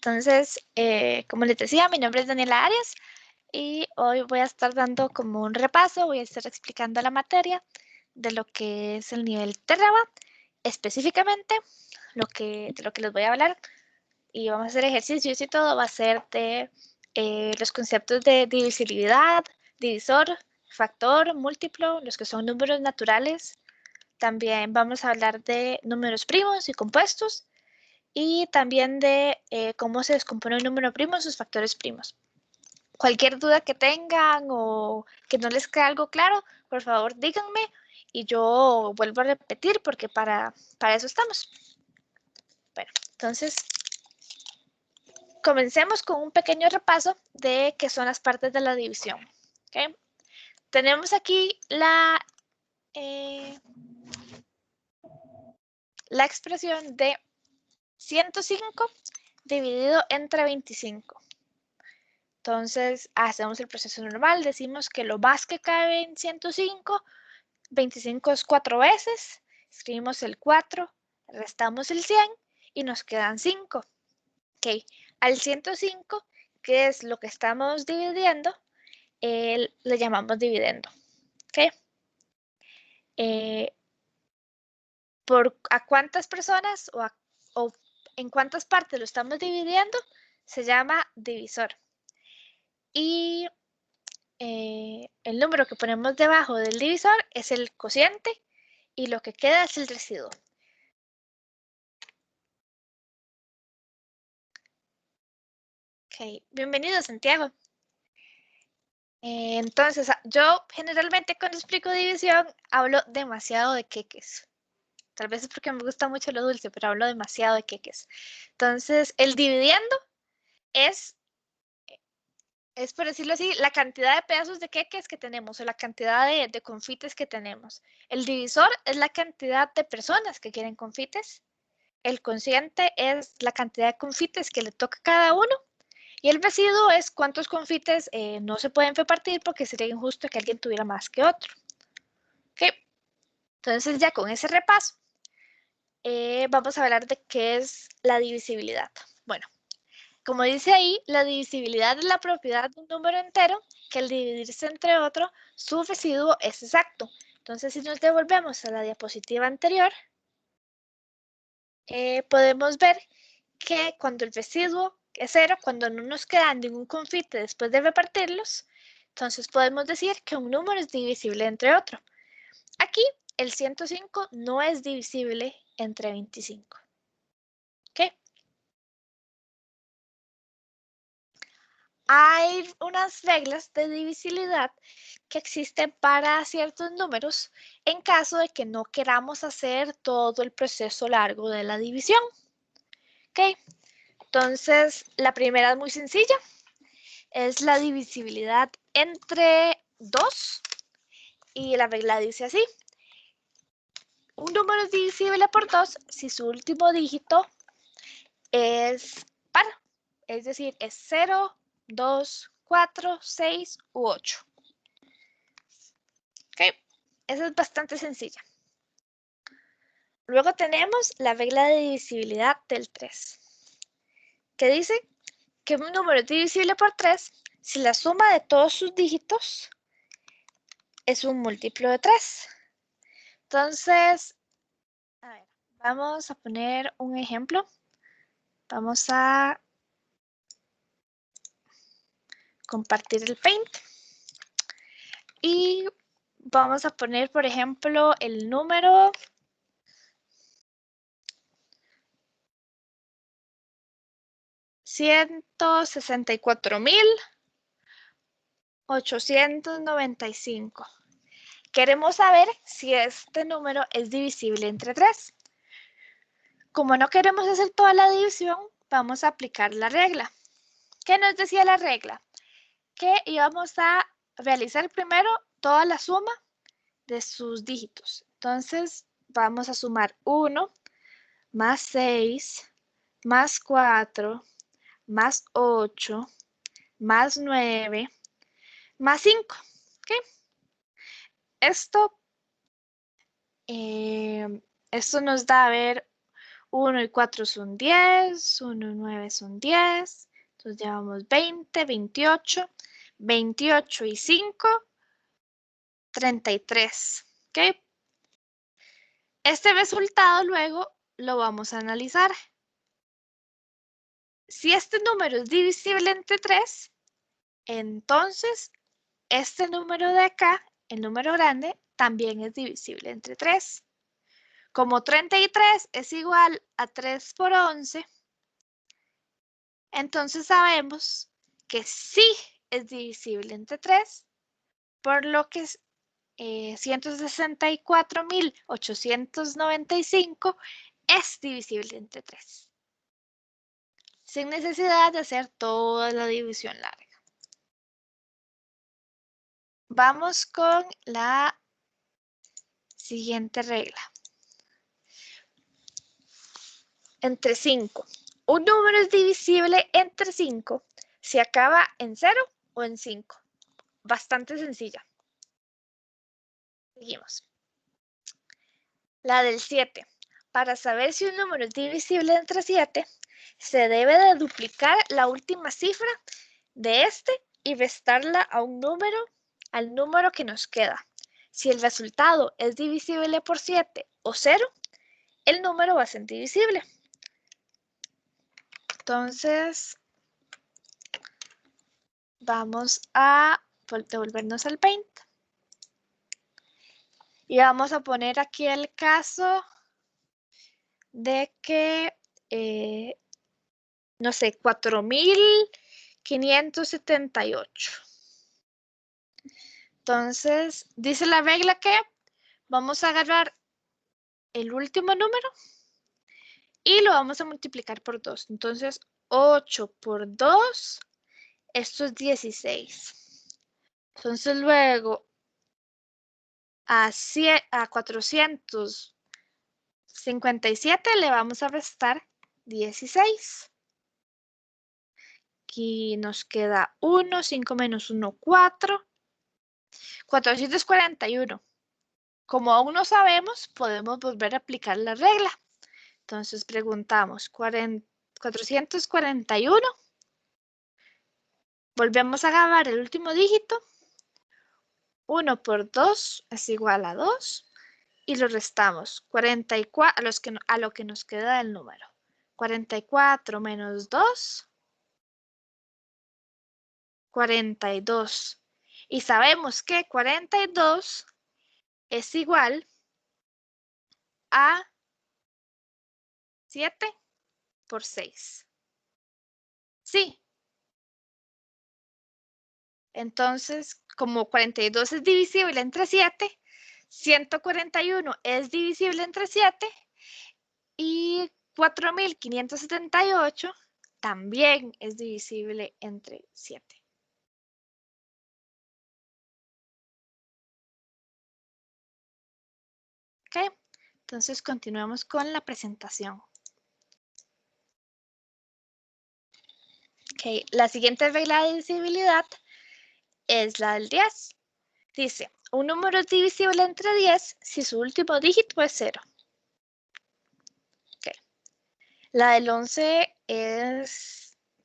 Entonces, como les decía, mi nombre es Daniela Arias y hoy voy a estar dando como un repaso, voy a estar explicando la materia de lo que es el nivel Terraba, específicamente de lo que les voy a hablar, y vamos a hacer ejercicios y todo, va a ser de los conceptos de divisibilidad, divisor, factor, múltiplo, los que son números naturales. También vamos a hablar de números primos y compuestos, y también de cómo se descompone un número primo en sus factores primos. Cualquier duda que tengan o que no les quede algo claro, por favor díganme y yo vuelvo a repetir porque para eso estamos. Bueno, entonces comencemos con un pequeño repaso de qué son las partes de la división. ¿Okay? Tenemos aquí la expresión de 105 dividido entre 25. Entonces, hacemos el proceso normal, decimos que lo más que cabe en 105, 25 es 4 veces, escribimos el 4, restamos el 100 y nos quedan 5. Ok, al 105, que es lo que estamos dividiendo, le llamamos dividendo. Ok, por a cuántas personas o en cuántas partes lo estamos dividiendo, se llama divisor. Y el número que ponemos debajo del divisor es el cociente y lo que queda es el residuo. Ok, bienvenido Santiago. Entonces, yo generalmente cuando explico división hablo demasiado de queques. Tal vez es porque me gusta mucho lo dulce, pero hablo demasiado de queques. Entonces, el dividiendo es por decirlo así, la cantidad de pedazos de queques que tenemos o la cantidad de confites que tenemos. El divisor es la cantidad de personas que quieren confites. El cociente es la cantidad de confites que le toca a cada uno. Y el residuo es cuántos confites no se pueden repartir porque sería injusto que alguien tuviera más que otro. ¿Okay? Entonces ya con ese repaso vamos a hablar de qué es la divisibilidad. Bueno, como dice ahí, la divisibilidad es la propiedad de un número entero que al dividirse entre otro, su residuo es exacto. Entonces, si nos devolvemos a la diapositiva anterior, podemos ver que cuando el residuo es 0, cuando no nos queda ningún confite después de repartirlos, entonces podemos decir que un número es divisible entre otro. Aquí, el 105 no es divisible entre 25. ¿Ok? Hay unas reglas de divisibilidad que existen para ciertos números en caso de que no queramos hacer todo el proceso largo de la división. ¿Ok? Entonces, la primera es muy sencilla. Es la divisibilidad entre 2 y la regla dice así. Un número es divisible por 2 si su último dígito es par, es decir, es 0, 2, 4, 6 u 8. ¿Ok? Esa es bastante sencilla. Luego tenemos la regla de divisibilidad del 3, que dice que un número es divisible por 3 si la suma de todos sus dígitos es un múltiplo de 3. Entonces, a ver, vamos a poner un ejemplo. Vamos a compartir el Paint. Y vamos a poner, por ejemplo, el número 164.895. Queremos saber si este número es divisible entre 3. Como no queremos hacer toda la división, vamos a aplicar la regla. ¿Qué nos decía la regla? Que íbamos a realizar primero toda la suma de sus dígitos. Entonces, vamos a sumar 1 más 6 más 4 más 8 más 9 más 5. ¿Okay? Esto nos da, a ver, 1 y 4 son 10, 1 y 9 son 10, entonces llevamos 20, 28, 28 y 5, 33, ¿ok? Este resultado luego lo vamos a analizar. Si este número es divisible entre 3, entonces este número de acá, el número grande, también es divisible entre 3. Como 33 es igual a 3 por 11, entonces sabemos que sí es divisible entre 3, por lo que 164.895 es divisible entre 3. Sin necesidad de hacer toda la división larga. Vamos con la siguiente regla. Entre 5. Un número es divisible entre 5 si acaba en 0 o en 5. Bastante sencilla. Seguimos. La del 7. Para saber si un número es divisible entre 7, se debe de duplicar la última cifra de este y restarla a al número que nos queda. Si el resultado es divisible por 7 o 0, el número va a ser divisible. Entonces, vamos a devolvernos al Paint. Y vamos a poner aquí el caso de que, no sé, 4.578. Entonces, dice la regla que vamos a agarrar el último número y lo vamos a multiplicar por 2. Entonces, 8 por 2, esto es 16. Entonces, luego a 457 le vamos a restar 16. Aquí nos queda 1, 5 menos 1, 4. 441. Como aún no sabemos, podemos volver a aplicar la regla. Entonces preguntamos 441. Volvemos a agarrar el último dígito. 1 por 2 es igual a 2. Y lo restamos 44 a lo que nos queda del número. 44 menos 2, 42. Y sabemos que 42 es igual a 7 por 6. Sí. Entonces, como 42 es divisible entre 7, 141 es divisible entre 7 y 4.578 también es divisible entre 7. ¿Ok? Entonces, continuamos con la presentación. Ok, la siguiente regla de divisibilidad es la del 10. Dice, un número es divisible entre 10 si su último dígito es 0. Okay. La del 11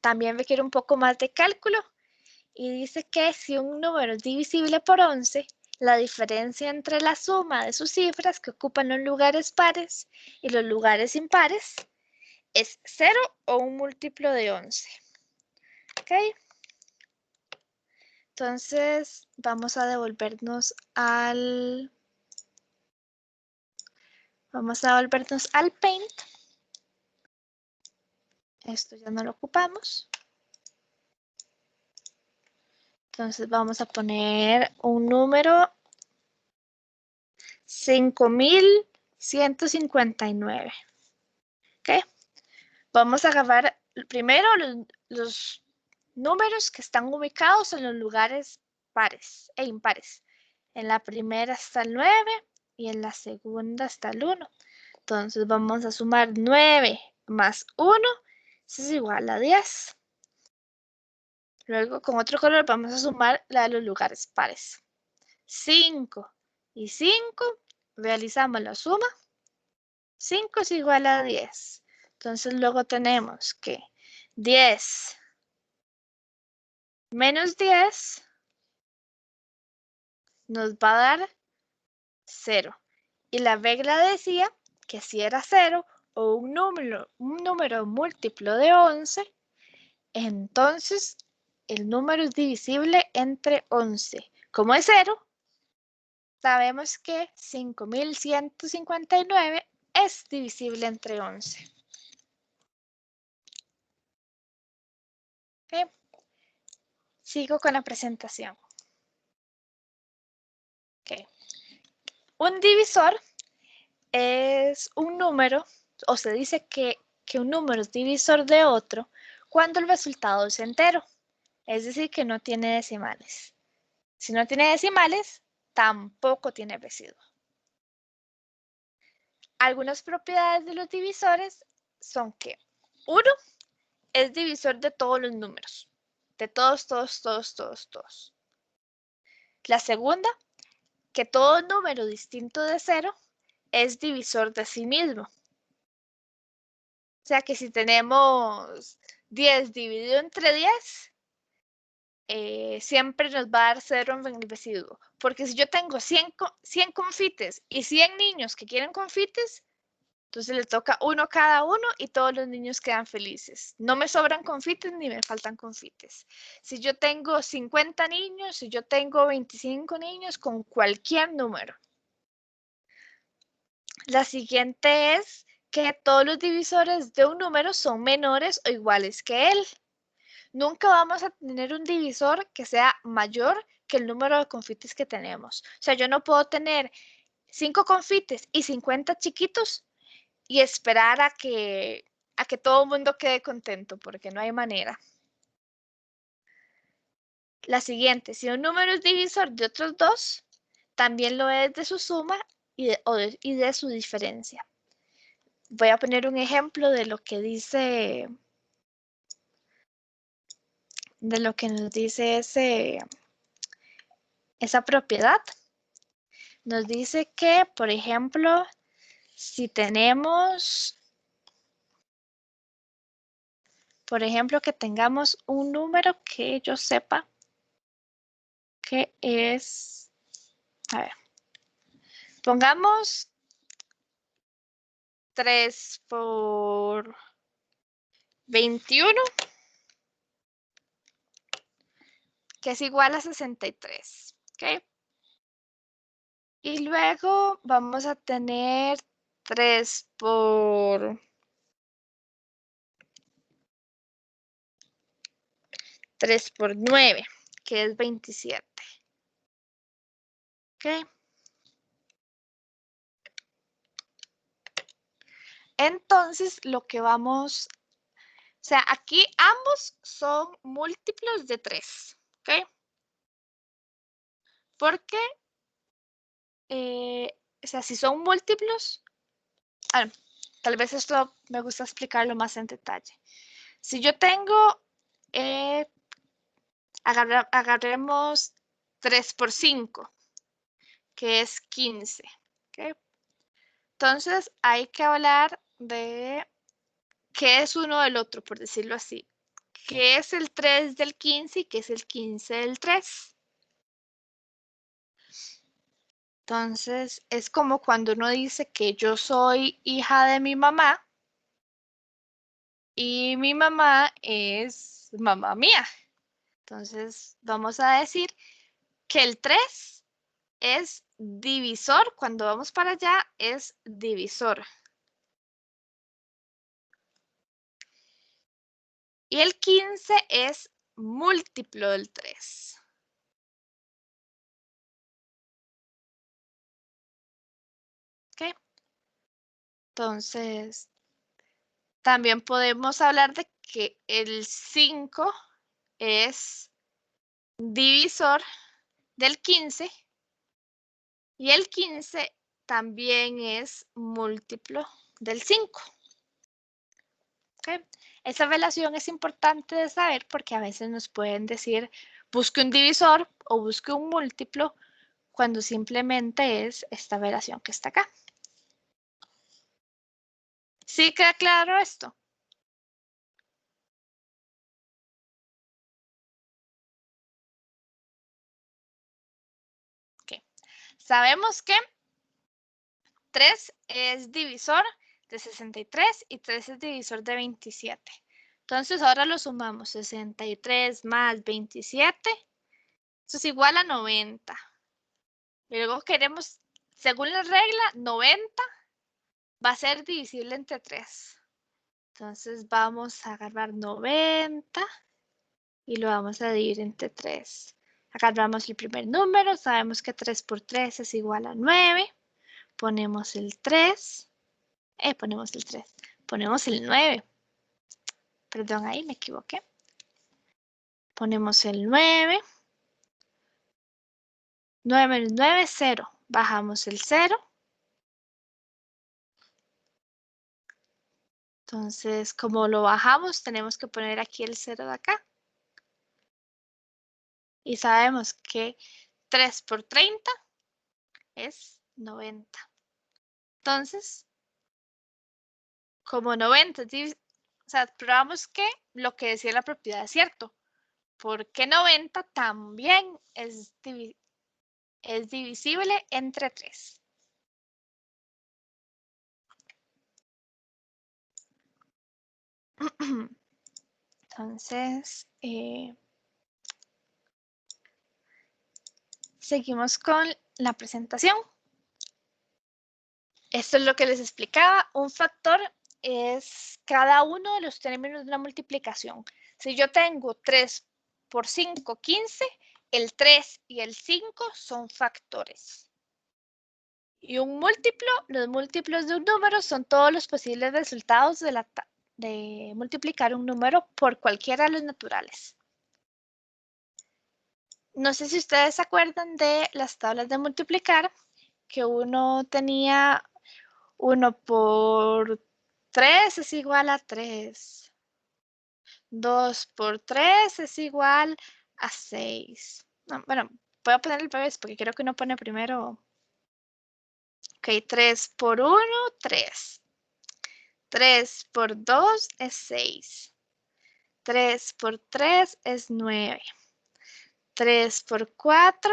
también requiere un poco más de cálculo y dice que si un número es divisible por 11, la diferencia entre la suma de sus cifras que ocupan los lugares pares y los lugares impares es 0 o un múltiplo de 11. ¿Ok? Entonces, vamos a devolvernos al Paint. Esto ya no lo ocupamos. Entonces, vamos a poner un número 5.159. ¿Ok? Vamos a agarrar primero los números que están ubicados en los lugares pares e impares. En la primera está el 9 y en la segunda está el 1. Entonces vamos a sumar 9 más 1, eso es igual a 10. Luego con otro color vamos a sumar la de los lugares pares. 5 y 5, realizamos la suma 5 es igual a 10. Entonces luego tenemos que 10 menos 10 nos va a dar 0. Y la regla decía que si era 0 o un número múltiplo de 11, entonces el número es divisible entre 11. Como es 0, sabemos que 5159 es divisible entre 11. ¿Okay? Sigo con la presentación. Okay. Un divisor es un número, o se dice que un número es divisor de otro cuando el resultado es entero, es decir, que no tiene decimales. Si no tiene decimales, tampoco tiene residuo. Algunas propiedades de los divisores son que 1 es divisor de todos los números, de todos. La segunda, que todo número distinto de 0 es divisor de sí mismo. O sea que si tenemos 10 dividido entre 10, siempre nos va a dar 0 en el residuo. Porque si yo tengo 100 confites y 100 niños que quieren confites, entonces le toca uno cada uno y todos los niños quedan felices. No me sobran confites ni me faltan confites. Si yo tengo 50 niños, si yo tengo 25 niños, con cualquier número. La siguiente es que todos los divisores de un número son menores o iguales que él. Nunca vamos a tener un divisor que sea mayor que el número de confites que tenemos. O sea, yo no puedo tener 5 confites y 50 chiquitos y esperar a que todo el mundo quede contento, porque no hay manera. La siguiente, si un número es divisor de otros dos, también lo es de su suma y de su diferencia. Voy a poner un ejemplo de lo que dice, de lo que nos dice esa propiedad. Nos dice que, por ejemplo, si tenemos, por ejemplo, que tengamos un número que yo sepa que es, a ver, pongamos 3 por 21, que es igual a 63, ¿ok? Y luego vamos a tener 3 por 9, que es 27. ¿Ok? Entonces, lo que vamos, o sea, aquí ambos son múltiplos de 3. ¿Ok? Porque, o sea, si son múltiplos, tal vez esto me gusta explicarlo más en detalle. Si yo tengo, agarremos 3 por 5, que es 15. ¿Okay? Entonces hay que hablar de qué es uno del otro, por decirlo así. ¿Qué es el 3 del 15 y qué es el 15 del 3? Entonces es como cuando uno dice que yo soy hija de mi mamá y mi mamá es mamá mía. Entonces vamos a decir que el 3 es divisor, cuando vamos para allá es divisor. Y el 15 es múltiplo del 3. ¿Ok? Entonces, también podemos hablar de que el 5 es divisor del 15 y el 15 también es múltiplo del 5. ¿Okay? Esa relación es importante de saber porque a veces nos pueden decir busque un divisor o busque un múltiplo cuando simplemente es esta relación que está acá. ¿Sí queda claro esto? Okay. Sabemos que 3 es divisor de 63 y 3 es divisor de 27. Entonces ahora lo sumamos, 63 más 27, eso es igual a 90. Y luego queremos, según la regla, 90 va a ser divisible entre 3. Entonces vamos a agarrar 90 y lo vamos a dividir entre 3. Agarramos el primer número, sabemos que 3 por 3 es igual a 9. Ponemos el 3. Ponemos el 9. Perdón, ahí me equivoqué. Ponemos el 9. 9 menos 9 es 0. Bajamos el 0. Entonces, como lo bajamos, tenemos que poner aquí el 0 de acá. Y sabemos que 3 por 30 es 90. Entonces, como 90, o sea, probamos que lo que decía la propiedad es cierto, porque 90 también es divisible entre 3. Entonces, seguimos con la presentación. Esto es lo que les explicaba. Un factor es cada uno de los términos de una multiplicación. Si yo tengo 3 por 5, 15, el 3 y el 5 son factores. Y un múltiplo, los múltiplos de un número son todos los posibles resultados de multiplicar un número por cualquiera de los naturales. No sé si ustedes se acuerdan de las tablas de multiplicar, que uno tenía 1 por 3 es igual a 3. 2 por 3 es igual a 6. No, bueno, voy a poner el revés porque creo que uno pone primero. Ok, 3 por 1, 3. 3 por 2 es 6. 3 por 3 es 9. 3 por 4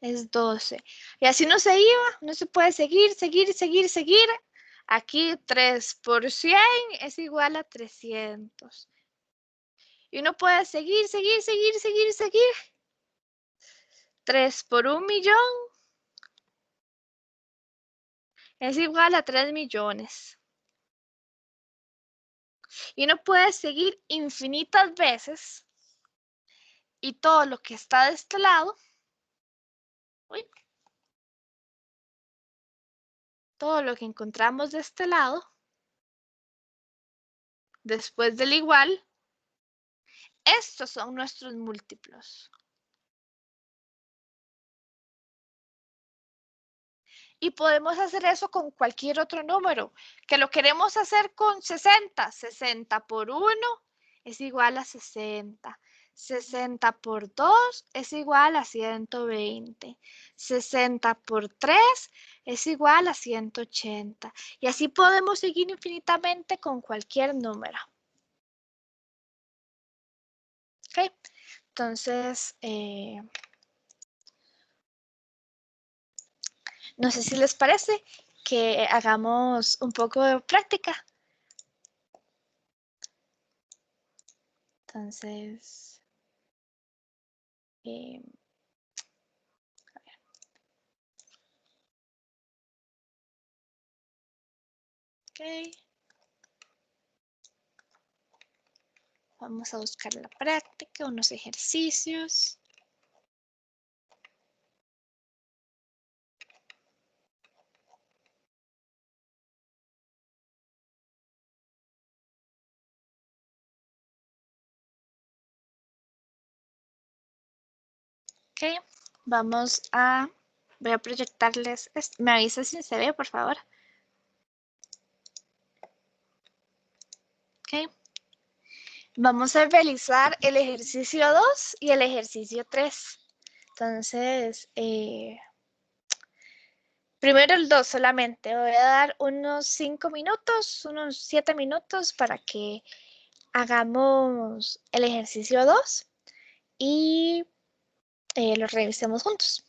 es 12. Y así no se iba, no se puede seguir. Aquí 3 por 100 es igual a 300. Y uno puede seguir. 3 por 1.000.000 es igual a 3 millones. Y uno puede seguir infinitas veces. Y todo lo que está de este lado, todo lo que encontramos de este lado, después del igual, estos son nuestros múltiplos. Y podemos hacer eso con cualquier otro número. Que lo queremos hacer con 60. 60 por 1 es igual a 60. 60 por 2 es igual a 120. 60 por 3 es igual a 180. Y así podemos seguir infinitamente con cualquier número. ¿Ok? Entonces, no sé si les parece que hagamos un poco de práctica. Entonces, a ver. Ok. Vamos a buscar la práctica, unos ejercicios. Ok, voy a proyectarles, me avisa si se ve, por favor. Ok, vamos a realizar el ejercicio 2 y el ejercicio 3. Entonces, Primero el 2 solamente. Voy a dar unos 5 minutos, unos 7 minutos para que hagamos el ejercicio 2 y lo revisemos juntos.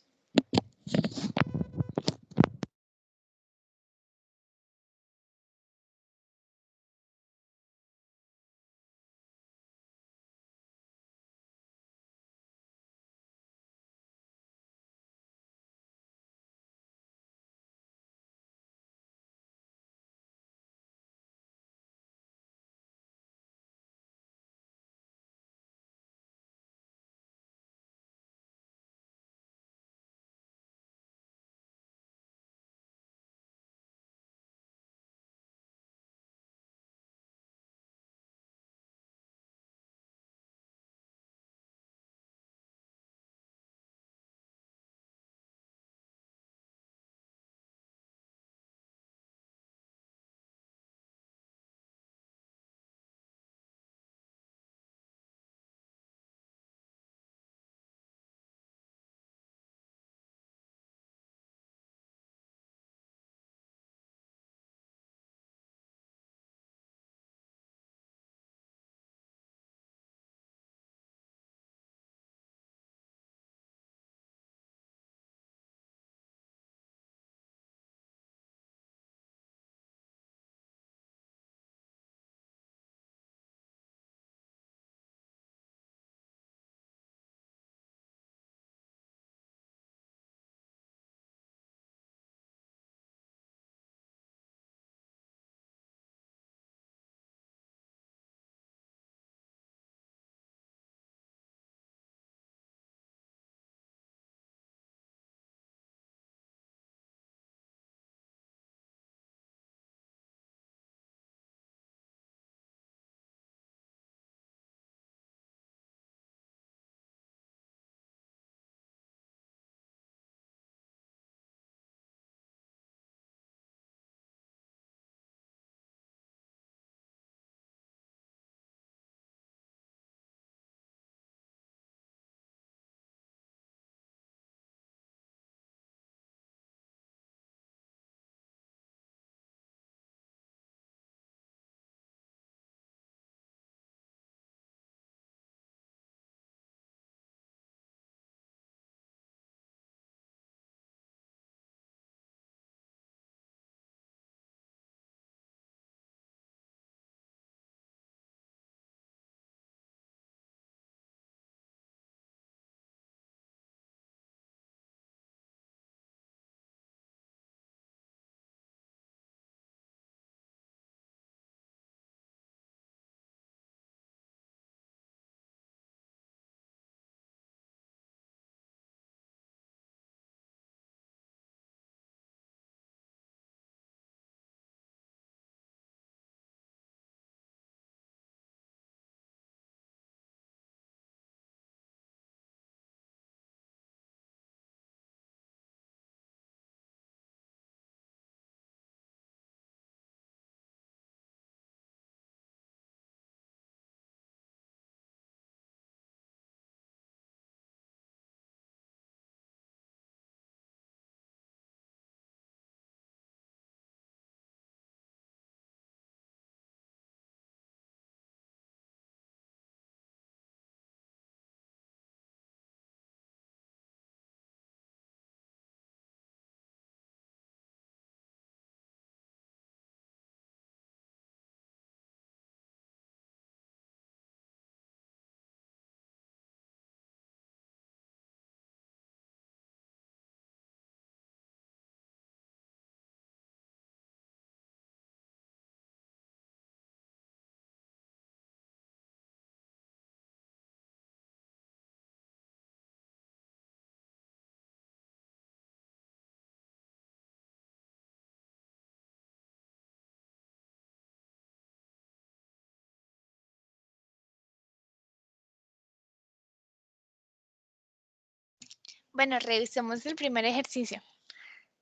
Bueno, revisemos el primer ejercicio.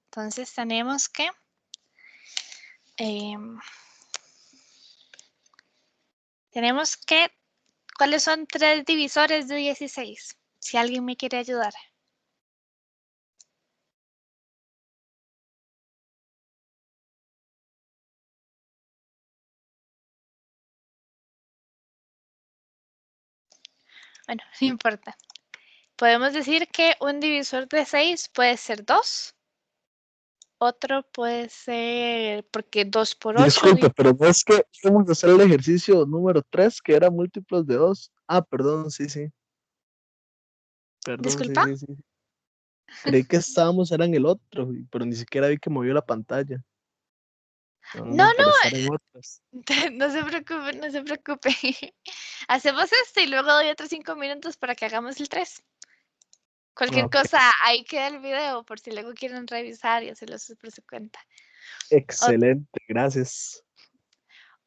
Entonces tenemos que ¿cuáles son 3 divisores de 16? Si alguien me quiere ayudar. Bueno, no importa. Podemos decir que un divisor de 6 puede ser 2. Otro puede ser, porque 2 por 8. Disculpe, pero no es que íbamos a hacer el ejercicio número 3 que era múltiplos de 2. Ah, perdón, sí, sí. Perdón, sí, Disculpa. sí, sí. Creí que estábamos, era en el otro, pero ni siquiera vi que movió la pantalla. No, No, por estar en otras. no se preocupe, no se preocupe. Hacemos esto y luego doy otros 5 minutos para que hagamos el 3. Cualquier Ok, cosa, ahí queda el video por si luego quieren revisar y hacerlo por su cuenta. excelente, gracias.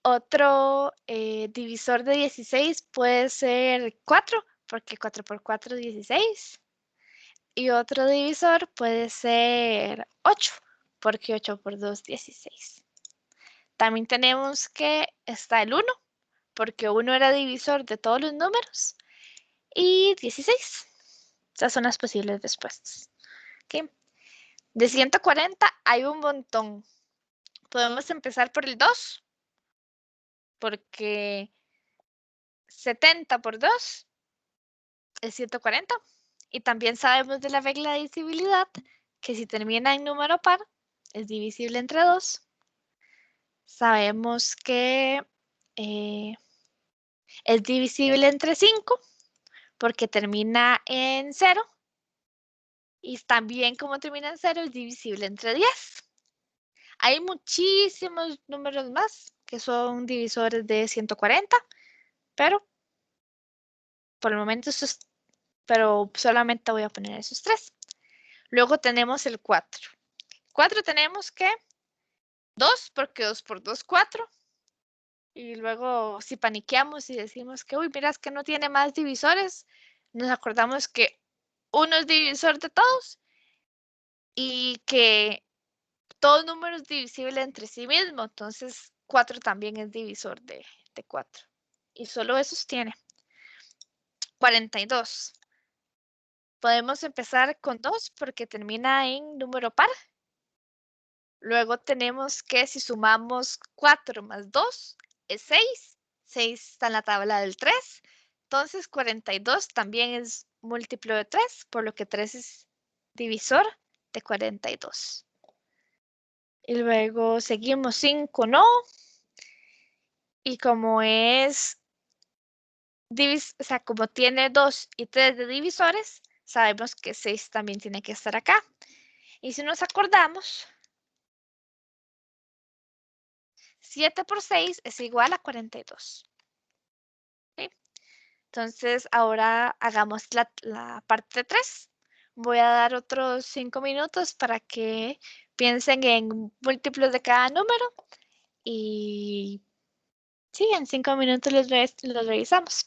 Otro divisor de 16 puede ser 4, porque 4 por 4 es 16. Y otro divisor puede ser 8, porque 8 por 2 es 16. También tenemos que está el 1, porque 1 era divisor de todos los números. Y 16. Esas son las posibles respuestas. ¿Okay? De 140 hay un montón. Podemos empezar por el 2, porque 70 por 2 es 140. Y también sabemos de la regla de divisibilidad que si termina en número par es divisible entre 2. Sabemos que es divisible entre 5 porque termina en 0. Y también como termina en 0 es divisible entre 10. Hay muchísimos números más que son divisores de 140, pero por el momento pero solamente voy a poner esos 3. Luego tenemos el 4. 4 tenemos que 2, porque 2 por 2, 4. Y luego si paniqueamos y decimos que, uy, miras que no tiene más divisores, nos acordamos que 1 es divisor de todos y que todo número es divisible entre sí mismo. Entonces 4 también es divisor de 4. Y solo esos tiene. 42. Podemos empezar con 2 porque termina en número par. Luego tenemos que si sumamos 4 más 2 es 6. 6 está en la tabla del 3. Entonces 42 también es múltiplo de 3, por lo que 3 es divisor de 42. Y luego seguimos 5, no. Y como es, o sea, como tiene 2 y 3 de divisores, sabemos que 6 también tiene que estar acá. Y si nos acordamos, 7 por 6 es igual a 42. ¿Sí? Entonces, ahora hagamos la parte 3. Voy a dar otros 5 minutos para que piensen en múltiplos de cada número y sí, en 5 minutos los revisamos.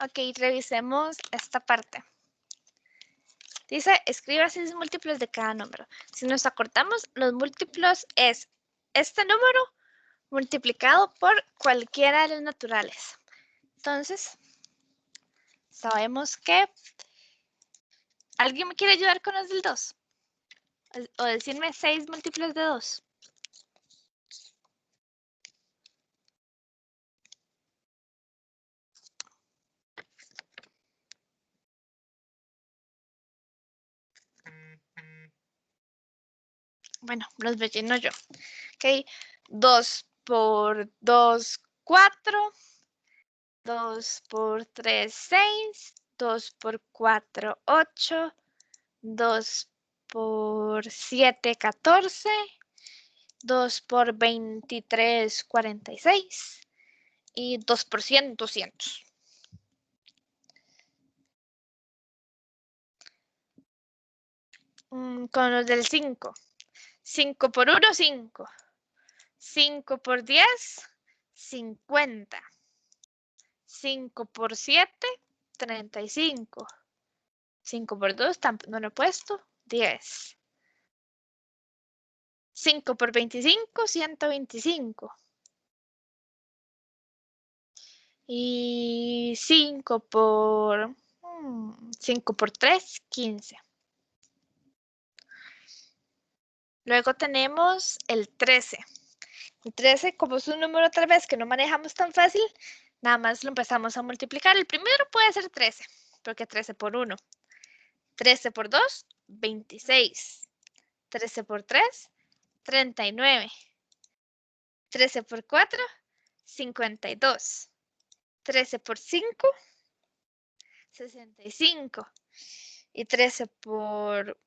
Ok, revisemos esta parte. Dice, escriba 6 múltiplos de cada número. Si nos acortamos, los múltiplos es este número multiplicado por cualquiera de los naturales. Entonces, sabemos que... ¿Alguien me quiere ayudar con los del 2? O decirme 6 múltiplos de 2. Bueno, los relleno yo. Ok, 2 por 2, 4. 2 por 3, 6. 2 por 4, 8. 2 por 7, 14. 2 por 23, 46. Y 2 por 100, 200. Con los del 5. 5 por 1, 5. 5 por 10, 50. 5 por 7, 35. 5 por 2, no lo he puesto, 10. 5 por 25, 125. Y 5 por 3, 15. Luego tenemos el 13. El 13, como es un número tal vez que no manejamos tan fácil, nada más lo empezamos a multiplicar. El primero puede ser 13, porque 13 por 1. 13 por 2, 26. 13 por 3, 39. 13 por 4, 52. 13 por 5, 65. Y 13 por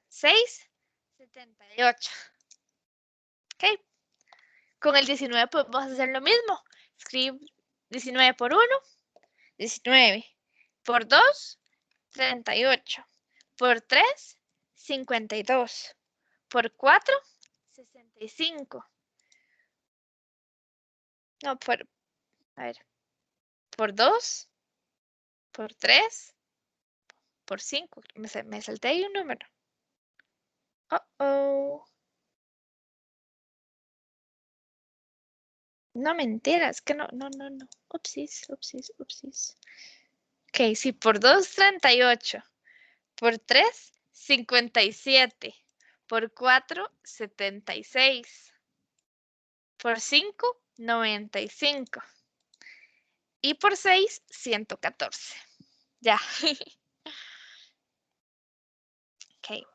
6, 78. Ok. Con el 19 podemos hacer lo mismo. Escribo 19 por 1, 19. Por 2, 38. Por 3, 52. Por 4, 65. No, a ver, por 2, por 3, por 5. Me salté ahí un número. No, mentiras, que no. Upsis. Ok, sí, por 2, 38. Por 3, 57. Por 4, 76. Por 5, 95. Y por 6, 114. Ya. Ok.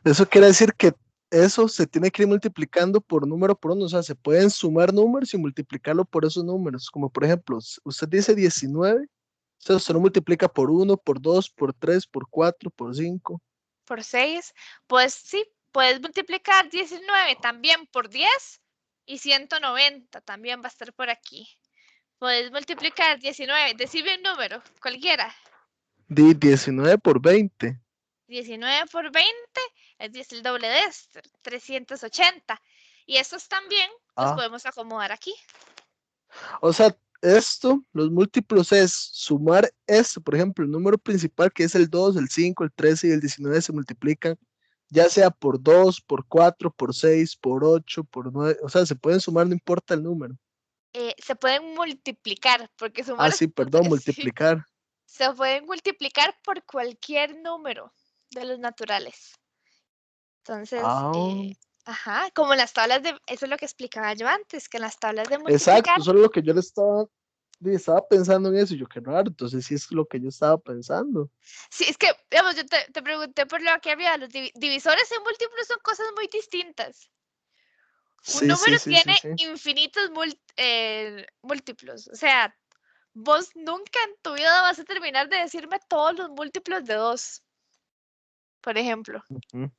Eso quiere decir que eso se tiene que ir multiplicando por número por uno. O sea, se pueden sumar números y multiplicarlo por esos números. Como por ejemplo, usted dice 19. O sea, usted lo multiplica por 1, por 2, por 3, por 4, por 5. Por 6, pues sí, puedes multiplicar 19 también por 10 y 190 también va a estar por aquí. Puedes multiplicar 19, decime un número, cualquiera. Di 19 por 20. 19 por 20 es el doble de esto, 380. Y estos también los podemos acomodar aquí. O sea, los múltiplos es sumar esto, por ejemplo, el número principal que es el 2, el 5, el 13 y el 19 se multiplican ya sea por 2, por 4, por 6, por 8, por 9, o sea, se pueden sumar, no importa el número. Se pueden multiplicar, porque Ah, sumar sí, perdón, sí, multiplicar. se pueden multiplicar por cualquier número de los naturales. Entonces, Ah, ajá, como en las tablas eso es lo que explicaba yo antes, que en las tablas de multiplicar. exacto, eso es lo que yo estaba pensando en eso, y yo qué raro, entonces sí es lo que yo estaba pensando. Sí, es que, digamos, yo te pregunté por lo que había, los divisores y múltiplos son cosas muy distintas. Un Sí, número sí, sí, sí, tiene sí. infinitos múltiplos, o sea, vos nunca en tu vida vas a terminar de decirme todos los múltiplos de 2, por ejemplo. Ujú,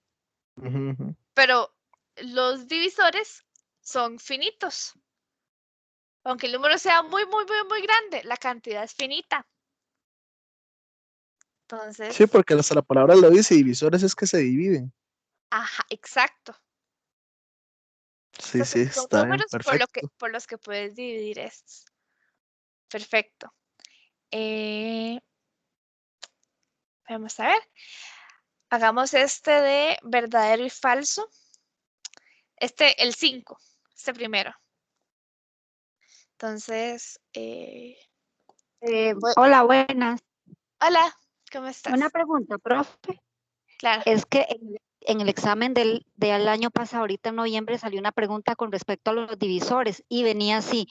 ujú, ujú. Pero los divisores son finitos. Aunque el número sea muy grande, la cantidad es finita. Sí, Entonces, porque hasta la palabra lo dice, divisores es que se dividen. ajá, exacto. Sí, Estos sí, son está bien, números perfecto. por los que puedes dividir estos. Perfecto. Vamos a ver. Hagamos este de verdadero y falso. El 5, este primero. Entonces, Hola, buenas. hola, ¿cómo estás? Una pregunta, profe. Claro. Es que en el examen del año pasado, ahorita en noviembre, salió una pregunta con respecto a los divisores y venía así,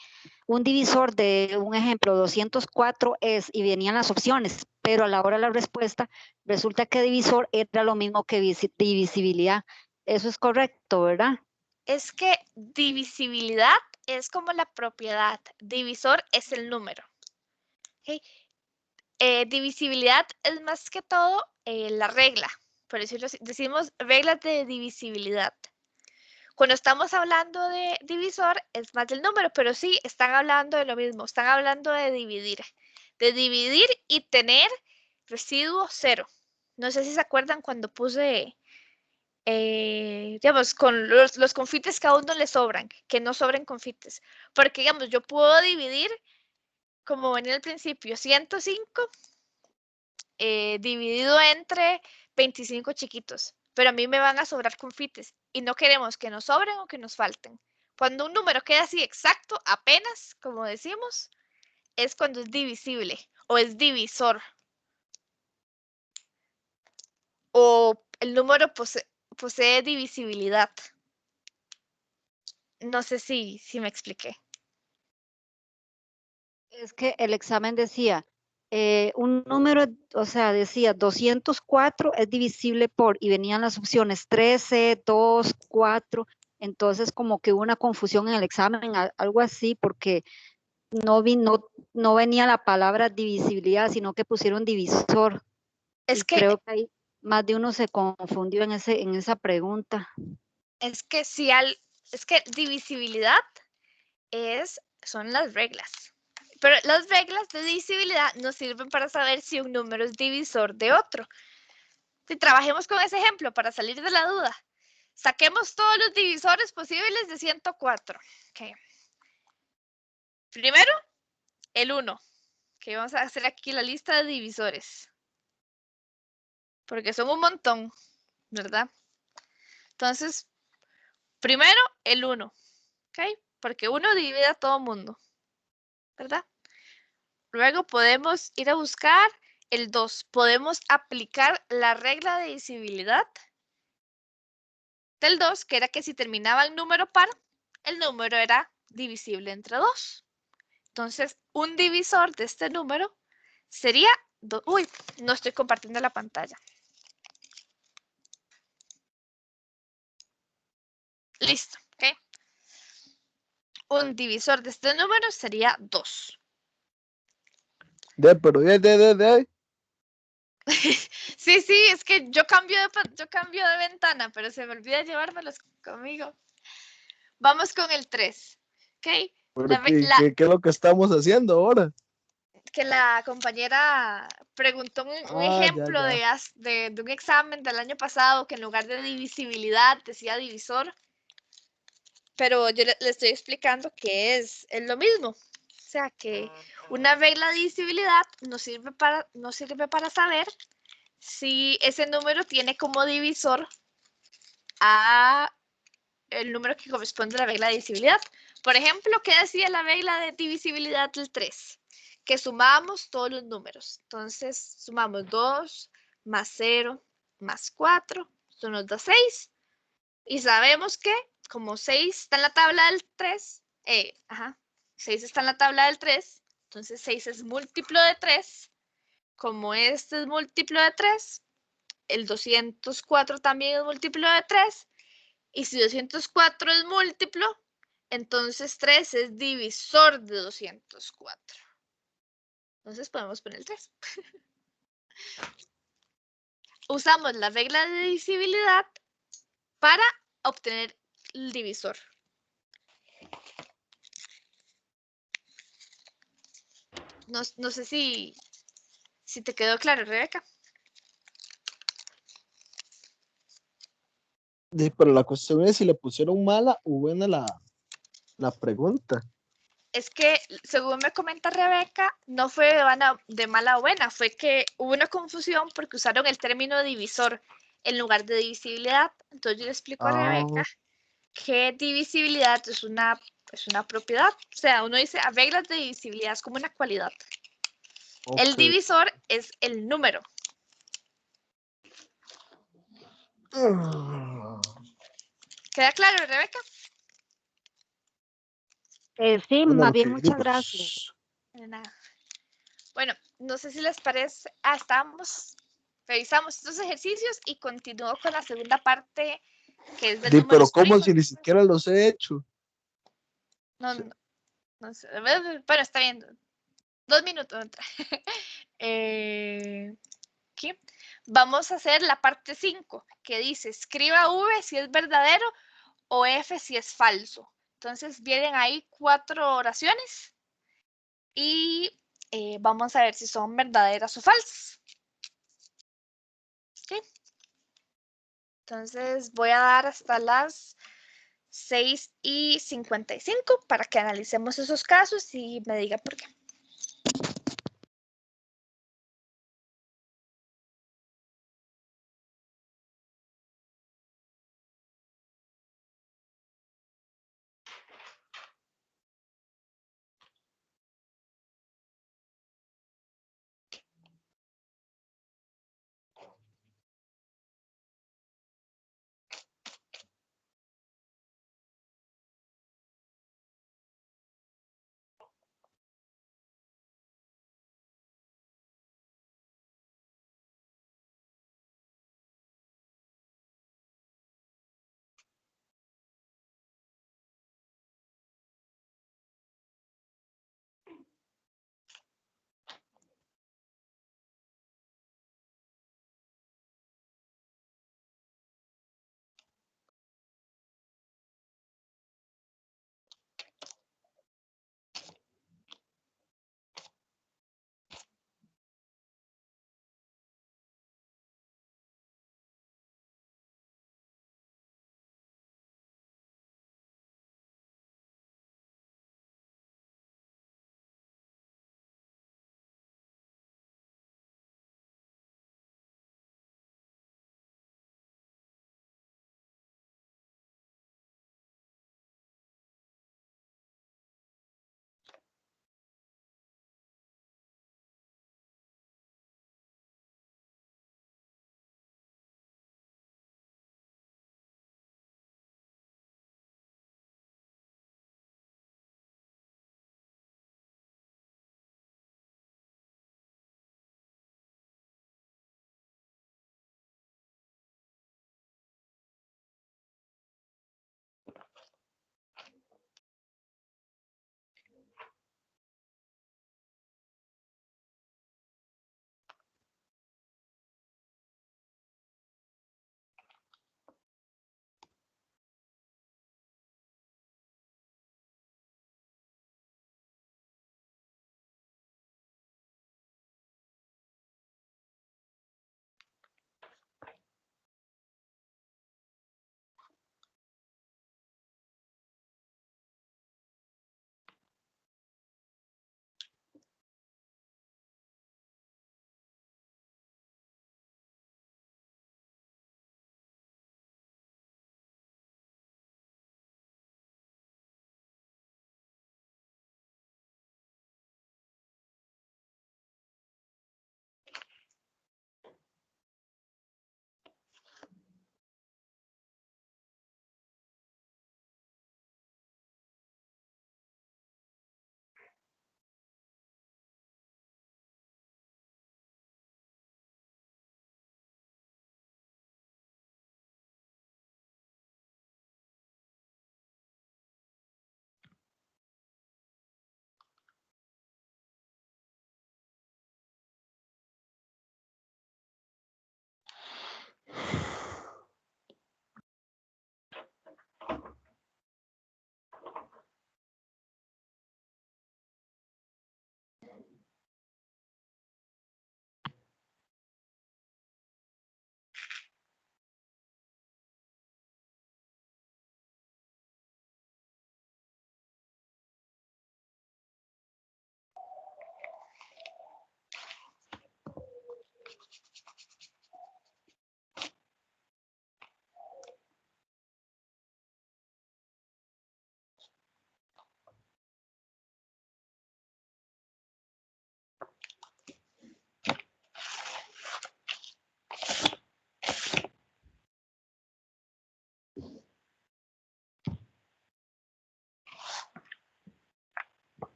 un divisor de un ejemplo 204 es, y venían las opciones, pero a la hora de la respuesta resulta que divisor era lo mismo que divisibilidad. Eso es correcto, ¿verdad? Es que divisibilidad es como la propiedad, divisor es el número. ¿Okay? Divisibilidad es más que todo la regla, por decirlo así, decimos reglas de divisibilidad. Cuando estamos hablando de divisor es más del número, pero sí están hablando de lo mismo, están hablando de dividir y tener residuo cero. No sé si se acuerdan cuando puse, digamos, con los confites que a uno le sobran, que no sobren confites, porque digamos, yo puedo dividir, como venía al principio, 105 dividido entre 25 chiquitos, pero a mí me van a sobrar confites y no queremos que nos sobren o que nos falten. Cuando un número queda así exacto, apenas, como decimos, es cuando es divisible o es divisor. O el número posee divisibilidad. No sé si me expliqué. Es que el examen decía, un número, o sea, decía 204 es divisible por, y venían las opciones 13, 2, 4, entonces como que hubo una confusión en el examen, algo así, porque no venía la palabra divisibilidad, sino que pusieron divisor. Es Y que, creo que ahí más de uno se confundió en esa pregunta. es que si es que divisibilidad son las reglas. Pero las reglas de divisibilidad nos sirven para saber si un número es divisor de otro. Si trabajemos con ese ejemplo para salir de la duda. Saquemos todos los divisores posibles de 104. Okay. Primero, el 1. Que vamos a hacer aquí la lista de divisores. Porque son un montón, ¿verdad? Entonces, primero, el 1. ¿Okay? Porque 1 divide a todo mundo, ¿verdad? Luego podemos ir a buscar el 2. Podemos aplicar la regla de divisibilidad del 2, que era que si terminaba en número par, el número era divisible entre 2. Entonces, un divisor de este número sería... Uy, no estoy compartiendo la pantalla. Listo, ¿ok? Un divisor de este número sería 2. Pero Sí, es que yo cambio de ventana, pero se me olvida llevármelos conmigo. Vamos con el 3, ¿ok? ¿qué es lo que estamos haciendo ahora? Que la compañera preguntó un ejemplo Ya. de un examen del año pasado que en lugar de divisibilidad decía divisor, pero yo le estoy explicando que es lo mismo. O sea, que una regla de divisibilidad nos sirve para saber si ese número tiene como divisor a el número que corresponde a la regla de divisibilidad. Por ejemplo, ¿qué decía la regla de divisibilidad del 3? Que sumamos todos los números. Entonces, sumamos 2 más 0 más 4, eso nos da 6. Y sabemos que como 6 está en la tabla del 3, 6 está en la tabla del 3, entonces 6 es múltiplo de 3. Como este es múltiplo de 3, el 204 también es múltiplo de 3. Y si 204 es múltiplo, entonces 3 es divisor de 204. Entonces podemos poner el 3. Usamos la regla de divisibilidad para obtener el divisor. No sé si te quedó claro, Rebeca. Pero la cuestión es si le pusieron mala o buena la pregunta. es que, según me comenta Rebeca, no fue de mala o buena, fue que hubo una confusión porque usaron el término divisor en lugar de divisibilidad. Entonces yo le explico a Ah, Rebeca que divisibilidad es una propiedad. O sea, uno dice a reglas de divisibilidad es como una cualidad. El ok. divisor es el número. ¿Queda claro, Rebeca? Sí, Bueno, más lo bien que muchas gracias. venimos. De nada. Bueno, no sé si les parece. Revisamos estos ejercicios y continúo con la segunda parte que es de Pero números ¿cómo primos. si ni siquiera los he hecho? No, no, no sé. Bueno, está bien. 2 minutos. Aquí. Vamos a hacer la parte 5 que dice escriba V si es verdadero o F si es falso. Entonces vienen ahí 4 oraciones y vamos a ver si son verdaderas o falsas. ¿Sí? Entonces voy a dar hasta las 6:55 para que analicemos esos casos y me diga por qué.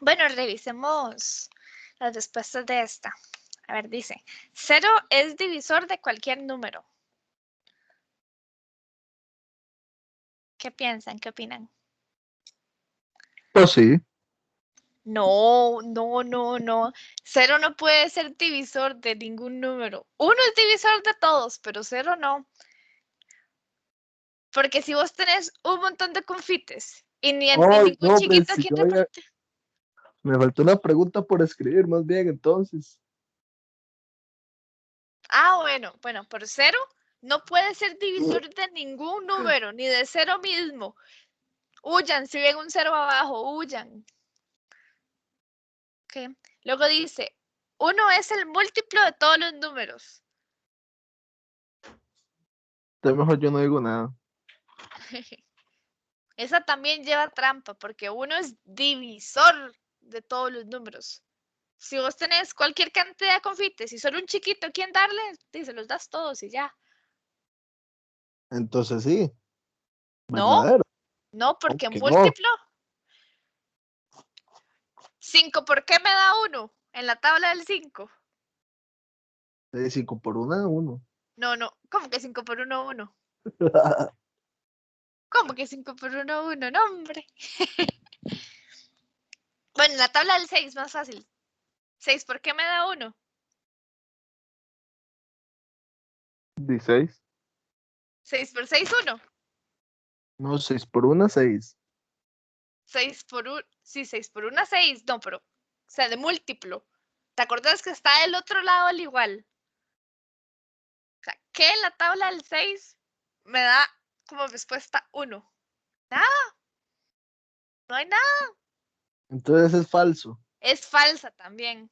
Bueno, revisemos las respuestas de esta. A ver, dice, 0 es divisor de cualquier número. ¿Qué piensan? ¿Qué opinan? Pues sí. No, no, no, no. 0 no puede ser divisor de ningún número. 1 es divisor de todos, pero 0 no. Porque si vos tenés un montón de confites y ningún No, hombre, chiquito si aquí yo me faltó una pregunta por escribir, más bien, entonces. Ah, bueno, por 0 no puede ser divisor de ningún número, ni de 0 mismo. Huyan, si ven un 0 abajo, huyan. Okay. Luego dice, 1 es el múltiplo de todos los números. Entonces mejor yo no digo nada. Esa también lleva trampa, porque 1 es divisor de todos los números. Si vos tenés cualquier cantidad de confites y solo un chiquito, ¿quién darle? Se los das todos y ya. Entonces sí. No, Verdadero. no, porque Aunque no. múltiplo. 5, ¿por qué me da 1? En la tabla del 5. De 5 por 1, 1. No, ¿cómo que 5 por 1, 1? ¿Cómo que 5 por 1, 1? No, hombre. Bueno, en la tabla del 6, más fácil. 6, ¿por qué me da 1? 16. 6 por 6, 1. No, 6 por 1, 6. 6 por 1, sí, 6 por 1, 6. No, pero, o sea, de múltiplo. ¿Te acuerdas que está del otro lado al igual? O sea, ¿qué en la tabla del 6 me da como respuesta 1? Nada. No hay nada. Entonces es falso. Es falsa también.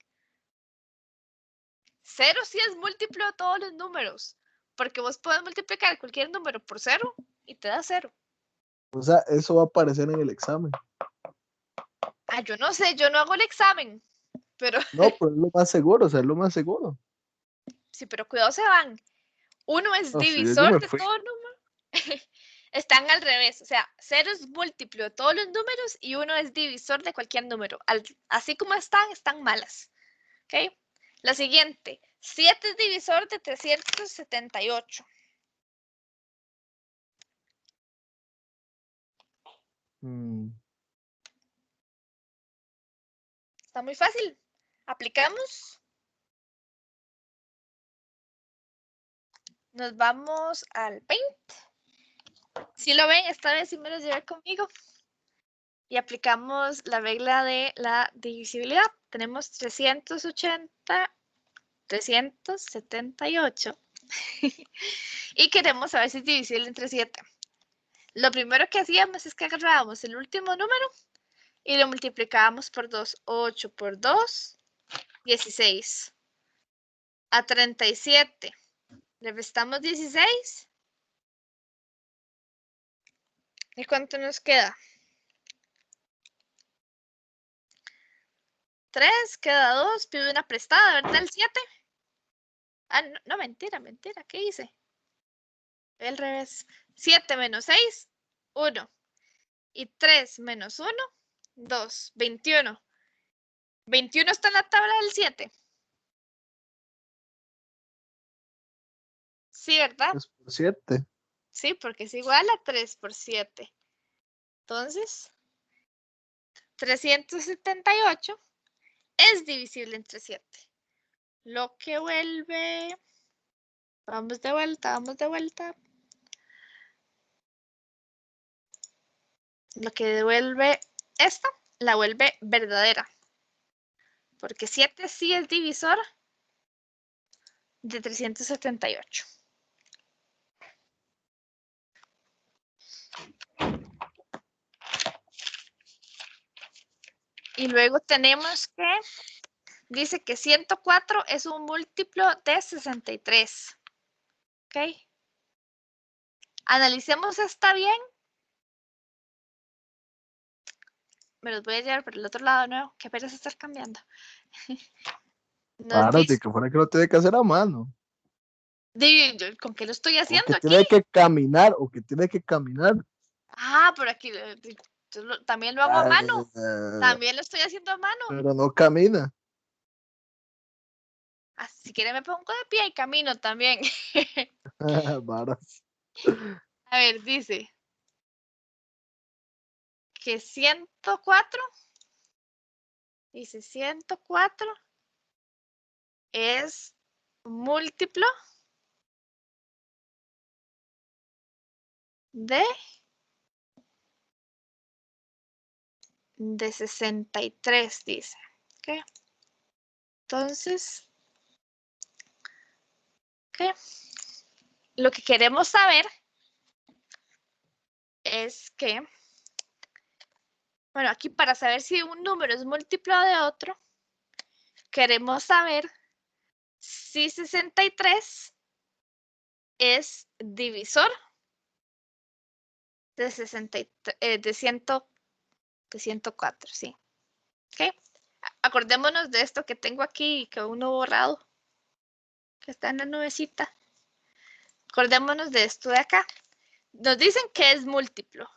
0 sí es múltiplo de todos los números, porque vos podés multiplicar cualquier número por 0 y te da 0. O sea, eso va a aparecer en el examen. Ah, yo no sé, yo no hago el examen, pero No, pues es lo más seguro, o sea, es lo más seguro. sí, pero cuidado, se van. 1 es No, sí, yo divisor me de fui. todo número. Están al revés, o sea, 0 es múltiplo de todos los números y 1 es divisor de cualquier número. Así como están malas. ¿Ok? La siguiente, 7 es divisor de 378. Está muy fácil. Aplicamos. Nos vamos al Paint. Si lo ven, esta vez sí me los llevé conmigo. Y aplicamos la regla de la divisibilidad. Tenemos 378. Y queremos saber si es divisible entre 7. Lo primero que hacíamos es que agarrábamos el último número y lo multiplicábamos por 2. 8 por 2, 16. A 37 le restamos 16. ¿Y cuánto nos queda? 3, queda 2, pido una prestada, ¿verdad? El 7. Ah, no, mentira, ¿qué hice? El revés. 7 menos 6, 1. Y 3 menos 1, 2, 21. 21 está en la tabla del 7. Sí, ¿verdad? 3 por 7. Sí, porque es igual a 3 por 7. Entonces, 378 es divisible entre 7. Lo que vuelve... Vamos de vuelta. Lo que devuelve esta, la vuelve verdadera. Porque 7 sí es divisor de 378. Y luego tenemos que, dice que 104 es un múltiplo de 63. ¿Ok? Analicemos esta bien. Me los voy a llevar por el otro lado de nuevo. Qué pereza estar cambiando. Nos Claro, de dice, que fuera que lo tiene que hacer a mano. ¿con qué lo estoy O haciendo que aquí? tiene que caminar, o que tiene que caminar. Ah, por aquí. Entonces, también lo hago a mano. Ah, También lo estoy haciendo a mano. pero no camina. Si quiere me pongo de pie y camino también. Varas. A ver, dice que 104. Dice 104 es múltiplo de 63, dice. ¿Okay? Entonces, ¿qué? Lo que queremos saber es que, bueno, aquí para saber si un número es múltiplo de otro, queremos saber si 63 es divisor de 104, sí. ¿Ok? Acordémonos de esto que tengo aquí, que uno borrado, que está en la nubecita. Acordémonos de esto de acá. Nos dicen que es múltiplo.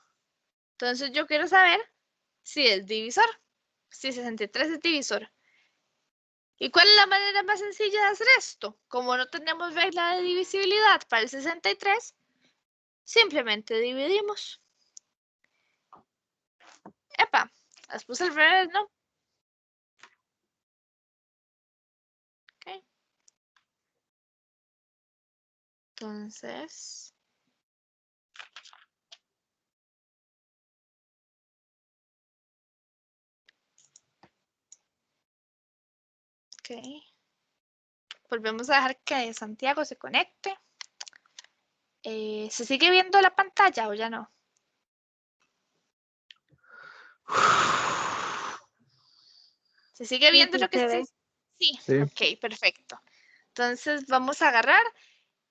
Entonces yo quiero saber si es divisor. Si 63 es divisor. ¿Y cuál es la manera más sencilla de hacer esto? Como no tenemos regla de divisibilidad para el 63, simplemente dividimos. Epa, las puse al revés, ¿no? Ok. Entonces, ok. Volvemos a dejar que Santiago se conecte. ¿Se sigue viendo la pantalla o ya no? ¿Se sigue viendo lo que se ve. estoy? Sí, Sí. ok, perfecto. Entonces vamos a agarrar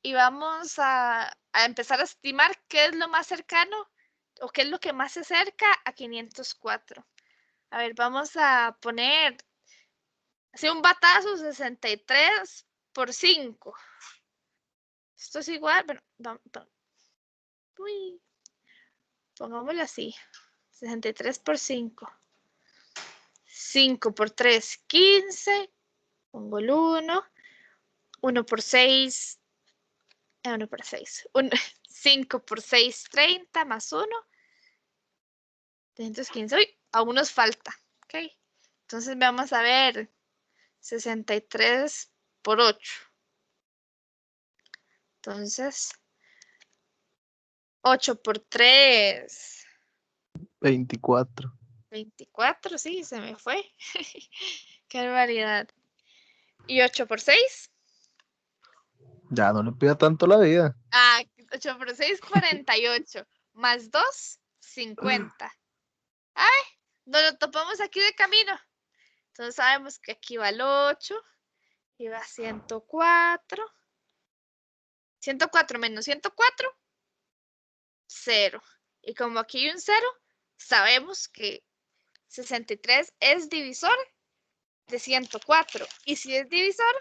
y vamos a empezar a estimar qué es lo más cercano o qué es lo que más se acerca a 504. A ver, vamos a poner así un batazo, 63 por 5. Esto es igual, bueno, uy, pongámoslo así, 63 por 5. 5 por 3, 15. Pongo el 1. 1 por 6. 1 por 6. 5 por 6, 30 más 1. 315. Uy, aún nos falta. Ok. Entonces vamos a ver. 63 por 8. Entonces, 8 por 3. 24. 24, sí, se me fue. Qué barbaridad. ¿Y 8 por 6? Ya no le pida tanto la vida. 8 por 6, 48. Más 2, 50. ¡Ay! Nos lo topamos aquí de camino. Entonces sabemos que aquí va el 8. Y va 104. 104 menos 104, 0. Y como aquí hay un 0, sabemos que 63 es divisor de 104. Y si es divisor,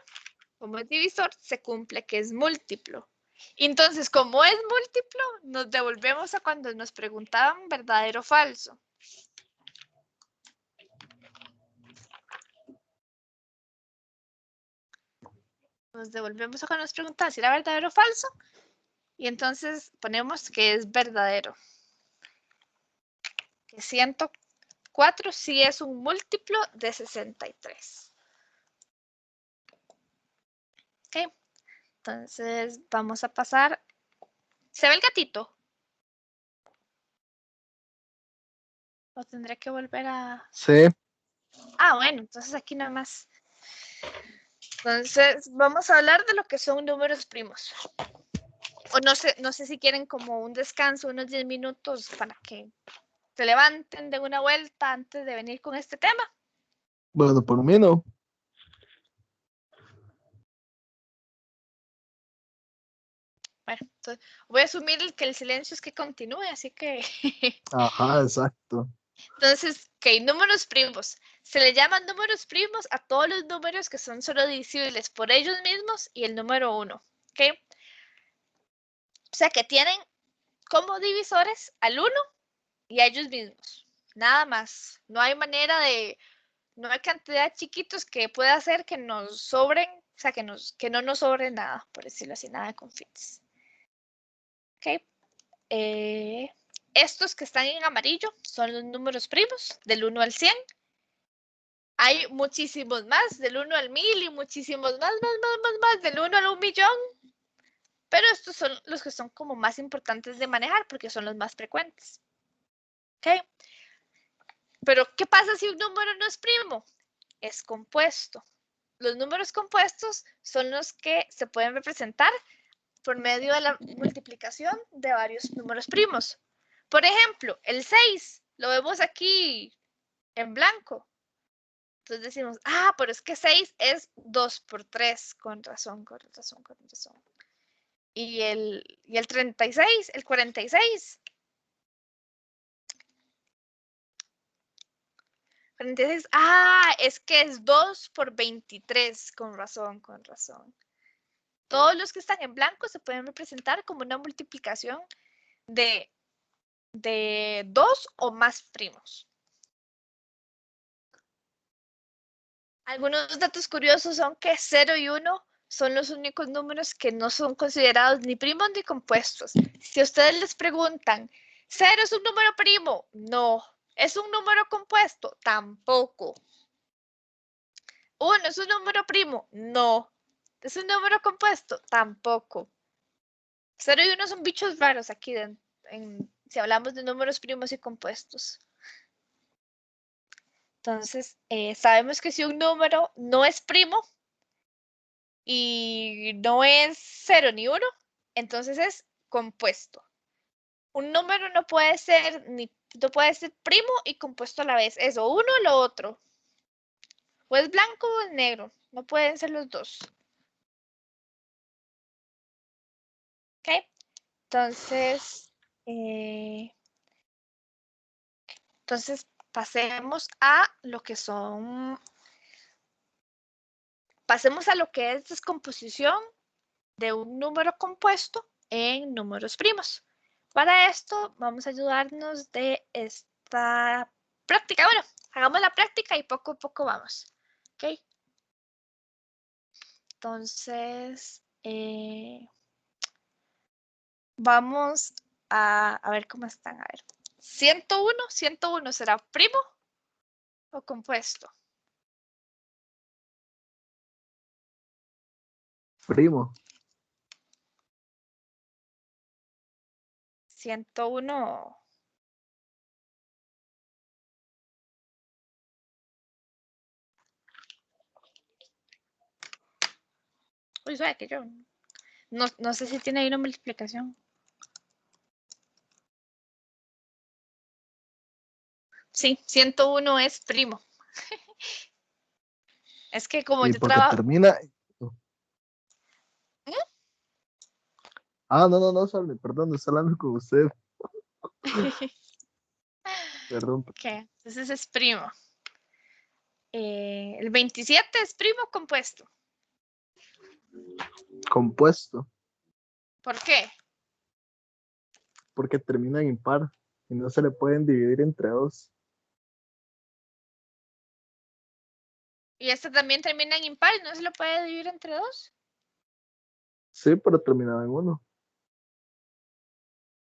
como es divisor, se cumple que es múltiplo. Entonces, como es múltiplo, nos devolvemos a cuando nos preguntaban verdadero o falso. Nos devolvemos a cuando nos preguntaban si era verdadero o falso. Y entonces ponemos que es verdadero. Que 104 sí es un múltiplo de 63. Ok. Entonces vamos a pasar. ¿Se ve el gatito? ¿O tendré que volver a...? Sí. Bueno, entonces aquí nada más. Entonces vamos a hablar de lo que son números primos. O no sé si quieren como un descanso, unos 10 minutos para que se levanten de una vuelta antes de venir con este tema. Bueno, por mí no. Bueno, entonces voy a asumir que el silencio es que continúe, así que... Ajá, exacto. Entonces, ok, números primos. Se le llaman números primos a todos los números que son solo divisibles por ellos mismos y el número 1. ¿Ok? O sea que tienen como divisores al 1 y a ellos mismos. nada más. No hay manera de, no hay cantidad de chiquitos que pueda hacer que nos sobren, o sea, que no nos sobre nada, por decirlo así, nada de confites. Ok. Estos que están en amarillo son los números primos, del 1 al 100. Hay muchísimos más, del 1 al 1000 y muchísimos más, del 1 al 1.000.000. Pero estos son los que son como más importantes de manejar porque son los más frecuentes. ¿Ok? Pero, ¿qué pasa si un número no es primo? Es compuesto. Los números compuestos son los que se pueden representar por medio de la multiplicación de varios números primos. Por ejemplo, el 6 lo vemos aquí en blanco. Entonces decimos, pero es que 6 es 2 por 3. Con razón. Y el 36, el 46. 46, es que es 2 por 23. Con razón. Todos los que están en blanco se pueden representar como una multiplicación de 2 o más primos. Algunos datos curiosos son que 0 y 1 son los únicos números que no son considerados ni primos ni compuestos. Si a ustedes les preguntan, ¿0 es un número primo? No. ¿Es un número compuesto? Tampoco. ¿1 es un número primo? No. ¿Es un número compuesto? Tampoco. 0 y 1 son bichos raros aquí si hablamos de números primos y compuestos. Entonces, sabemos que si un número no es primo y no es 0 ni 1, entonces es compuesto. Un número no puede ser primo y compuesto a la vez. Es o uno o lo otro. O es blanco o es negro. No pueden ser los dos. ¿Ok? Entonces, pasemos a lo que es descomposición de un número compuesto en números primos. Para esto vamos a ayudarnos de esta práctica. Bueno, hagamos la práctica y poco a poco vamos. ¿Ok? Entonces, vamos a ver cómo están. A ver, 101 será primo o compuesto. Primo. 101. Uy, sabe que yo no sé si tiene ahí una multiplicación. Sí, 101 es primo. Es que como Y yo porque trabajo... termina. No, Salve, perdón, está hablando con usted. Perdón. Ok, entonces es primo. El 27 es primo compuesto. Compuesto, ¿Por qué? porque termina en impar y no se le pueden dividir entre dos. Y este también termina en impar y no se lo puede dividir entre dos. Sí, pero terminaba en uno.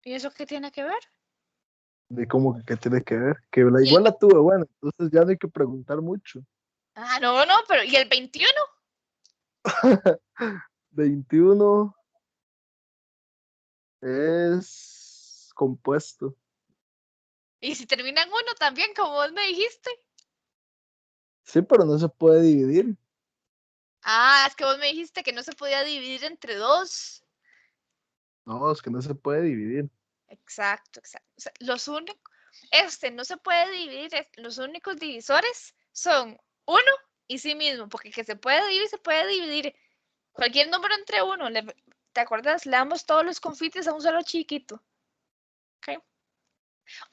¿Y eso qué tiene que ver? De cómo que qué tiene que ver. Que ¿Y igual la tuve, bueno, entonces ya no hay que preguntar mucho. no, pero ¿y el 21? 21 es compuesto. ¿Y si termina en 1 también, como vos me dijiste? Sí, pero no se puede dividir. Es que vos me dijiste que no se podía dividir entre dos. No, es que no se puede dividir. Exacto. O sea, no se puede dividir, los únicos divisores son 1 y sí mismo, porque que se puede dividir cualquier número entre 1. ¿Te acuerdas? Le damos todos los confites a un solo chiquito. ¿Ok?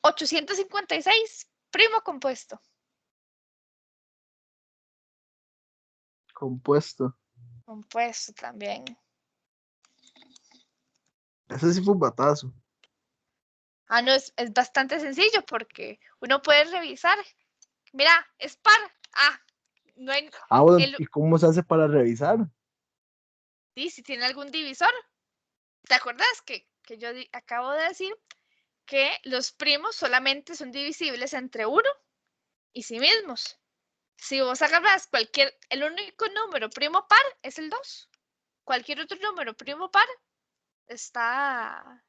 856, primo compuesto. Compuesto. Compuesto también. Ese sí fue un batazo. Ah, no, es bastante sencillo porque uno puede revisar. Mira, es par. Ah, no hay. Ah, bueno, ¿y cómo se hace para revisar? Sí, si tiene algún divisor. ¿Te acuerdas que yo acabo de decir que los primos solamente son divisibles entre 1 y sí mismos? Si vos agarras el único número primo par es el 2. Cualquier otro número primo par está.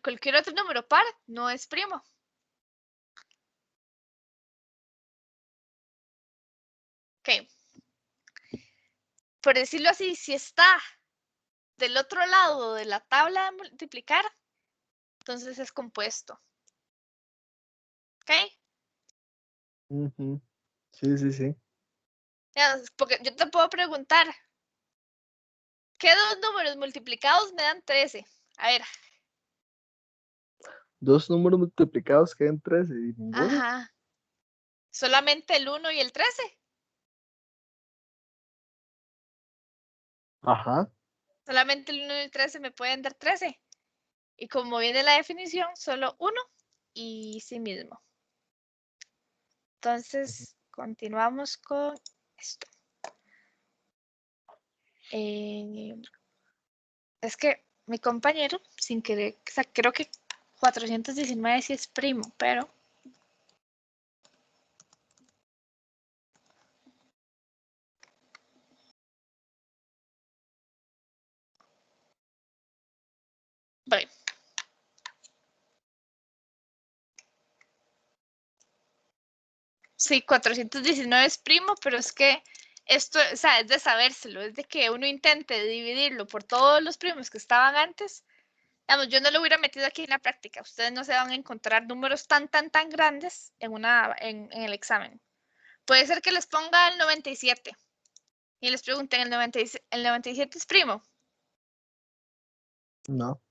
Cualquier otro número par no es primo. Ok. Por decirlo así, si está del otro lado de la tabla de multiplicar, entonces es compuesto. ¿Ok? Sí, sí, sí. Porque yo te puedo preguntar, ¿qué dos números multiplicados me dan 13? A ver. Dos números multiplicados quedan 13 y ninguno. Ajá. Solamente el 1 y el 13. Ajá. Solamente el 1 y el 13 me pueden dar 13. Y como viene la definición, solo 1 y sí mismo. Entonces, continuamos con esto. Es que mi compañero, sin querer, o sea, creo que 419 sí es primo, pero bueno. Sí, 419 es primo, pero es que esto, o sea, es de sabérselo, es de que uno intente dividirlo por todos los primos que estaban antes. Vamos, yo no lo hubiera metido aquí en la práctica. Ustedes no se van a encontrar números tan grandes en el examen. Puede ser que les ponga el 97 y les pregunten, ¿el 97 es primo? No,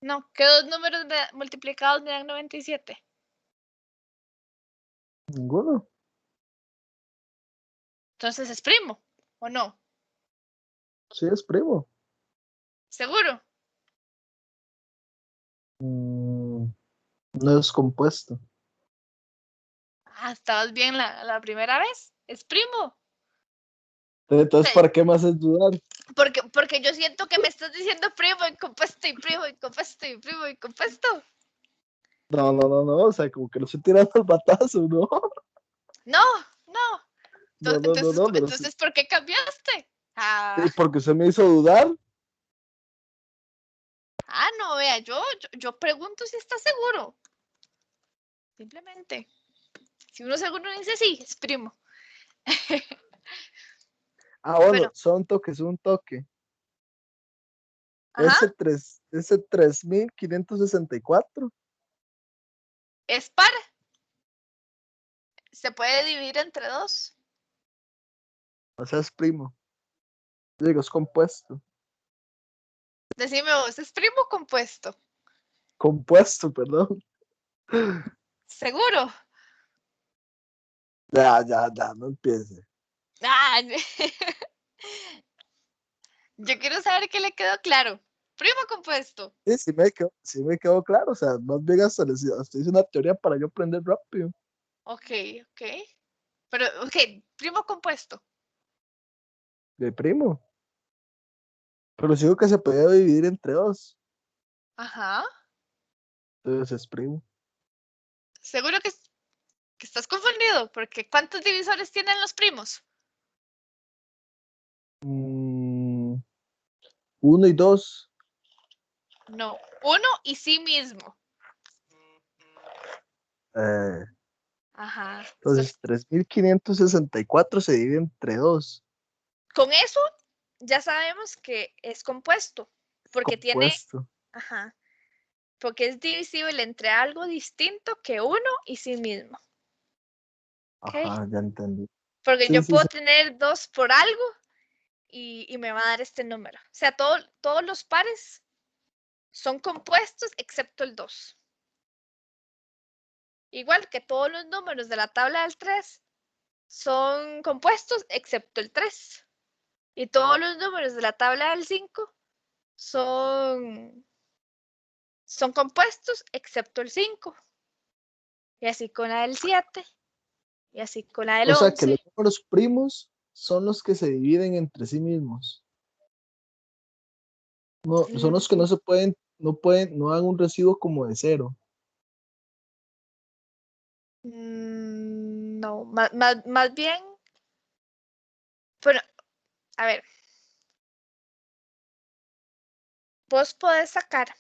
No, ¿qué dos números multiplicados me dan 97? ninguno. Entonces es primo, ¿o no? Sí, es primo. ¿Seguro? No es compuesto. Ah, estabas bien la primera vez. Es primo. Entonces, ¿para qué me haces dudar? Porque yo siento que me estás diciendo primo y compuesto y primo y compuesto y primo y compuesto. No, no, no, no. O sea, como que no estoy tirando el batazo, ¿no? No, no. No, no, no, Entonces, no, pero sí. entonces ¿por qué cambiaste? Sí, porque usted me hizo dudar. No, vea, yo pregunto si está seguro. Simplemente. Si uno seguro dice sí, es primo. Ah, bueno, Bueno, son toques, un toque. ajá, Ese 3564. es par. Se puede dividir entre 2. O sea, es primo. Digo, es compuesto. Decime vos, ¿es primo compuesto? Compuesto, perdón. ¿Seguro? Ya, ya, ya, no empiece. Ah, yo quiero saber que le quedó claro. Primo compuesto. Sí, sí me quedó claro. O sea, más bien hasta hice una teoría para yo aprender rápido. Ok, ok. Pero, ok, primo compuesto. De primo. Pero sigo que se podía dividir entre dos. Ajá. Entonces es primo. Seguro que estás confundido, porque ¿cuántos divisores tienen los primos? Mm, uno y dos. No, uno y sí mismo. Eh, Ajá. entonces, 3564 se divide entre dos. Con eso ya sabemos que es compuesto, porque tiene, Compuesto. ajá, porque es divisible entre algo distinto que uno y sí mismo. ¿Ok? Ajá, ya entendí. Porque Sí, yo sí, puedo sí. tener 2 por algo y me va a dar este número. O sea, todos los pares son compuestos excepto el 2. Igual que todos los números de la tabla del 3 son compuestos excepto el 3. Y todos los números de la tabla del 5 son son compuestos excepto el 5. Y así con la del 7. Y así con la del O sea que 11. los números primos son los que se dividen entre sí mismos. No, son los que no se pueden, no dan un residuo como de 0. No, más bien, bueno, a ver, vos podés sacar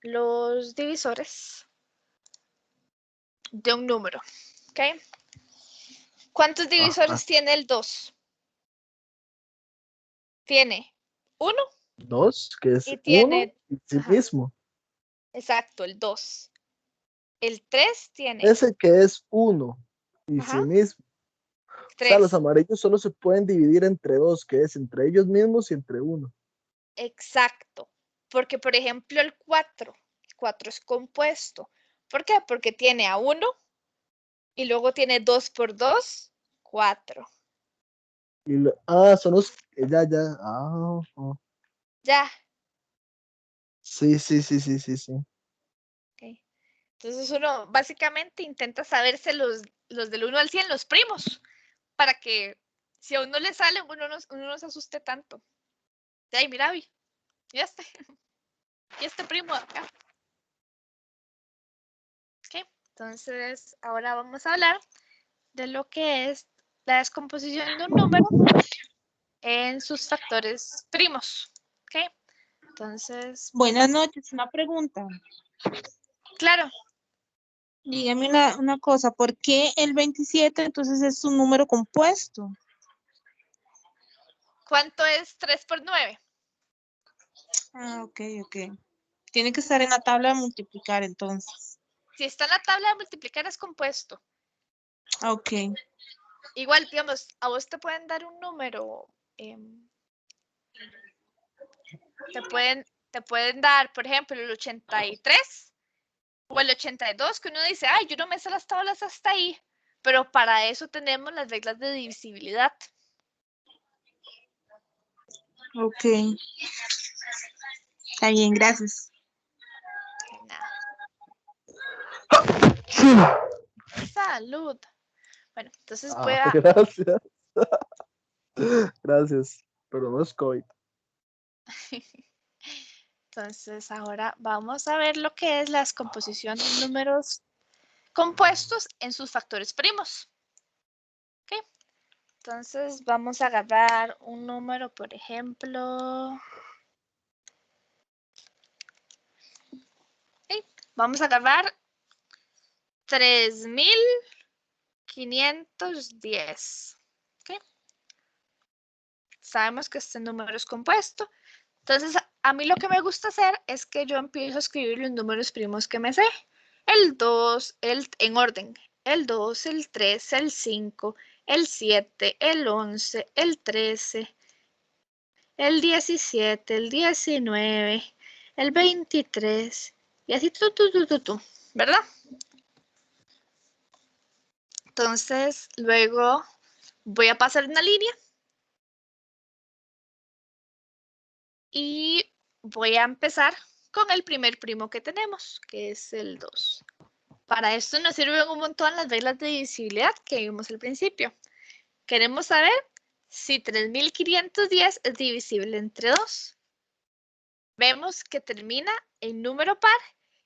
los divisores de un número, ¿ok? ¿Cuántos divisores tiene el 2? Tiene 1 2, que es y 1 tiene, en sí ajá, mismo. exacto, el 2. El 3 tiene, Ese que es 1 y ajá, sí mismo. O sea, los 3. amarillos solo se pueden dividir entre 2, que es entre ellos mismos y entre 1. Exacto. Porque, por ejemplo, el 4 es compuesto. ¿Por qué? Porque tiene a 1 y luego tiene 2 por 2, 4. Son los. Ya. Ya. Sí, sí, sí, sí, sí, sí. Okay. Entonces uno básicamente intenta saberse los del 1 al 100, los primos, para que si a uno le sale, uno no se asuste tanto. Ay, mira, ya está. Y este primo acá. Okay. Entonces, ahora vamos a hablar de lo que es la descomposición de un número en sus factores primos. ¿Ok? Entonces, Buenas noches, una pregunta. claro, Dígame una cosa, ¿por qué el 27 entonces es un número compuesto? ¿cuánto es 3 por 9? Ah, ok. Tiene que estar en la tabla de multiplicar entonces. Si está en la tabla de multiplicar es compuesto. Ah, ok. Igual, digamos, a vos te pueden dar un número, te pueden dar, por ejemplo, el 83 o el 82, que uno dice, ay, yo no me sé las tablas hasta ahí, pero para eso tenemos las reglas de divisibilidad. Ok. Está bien, gracias. De nada. Salud. Bueno, entonces voy a... Gracias. Gracias. Pero no es COVID. Entonces ahora vamos a ver lo que es la descomposición de números compuestos en sus factores primos. ¿Ok? Entonces vamos a agarrar un número, por ejemplo... ¿ok? Vamos a agarrar 3510. ¿Ok? Sabemos que este número es compuesto. Entonces, a mí lo que me gusta hacer es que yo empiezo a escribir los números primos que me sé. El 2, en orden. El 2, el 3, el 5, el 7, el 11, el 13, el 17, el 19, el 23. Y así tú, ¿verdad? Entonces, luego voy a pasar una línea y voy a empezar con el primer primo que tenemos, que es el 2. Para esto nos sirven un montón las reglas de divisibilidad que vimos al principio. Queremos saber si 3510 es divisible entre 2. Vemos que termina en número par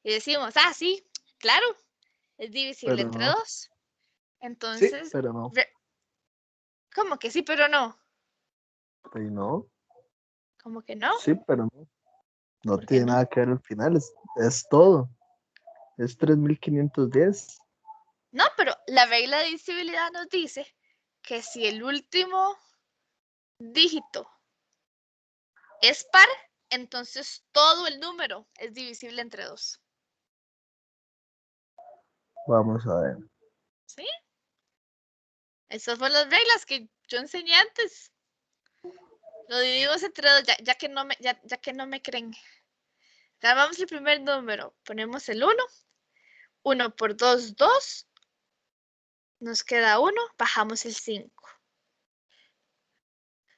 y decimos, ah, sí, claro, es divisible Pero entre no. 2. Sí, Entonces, pero no. ¿cómo que sí, pero no? Y no. ¿Cómo que no? Sí, pero no. No ¿Por qué tiene no? nada que ver al final. Es todo. Es 3510. No, pero la regla de divisibilidad nos dice que si el último dígito es par, entonces todo el número es divisible entre 2. Vamos a ver. ¿Sí? Esas fueron las reglas que yo enseñé antes. Lo dividimos entre 2, ya que no me creen. Grabamos el primer número, ponemos el 1. 1 por 2, 2. Nos queda 1, bajamos el 5.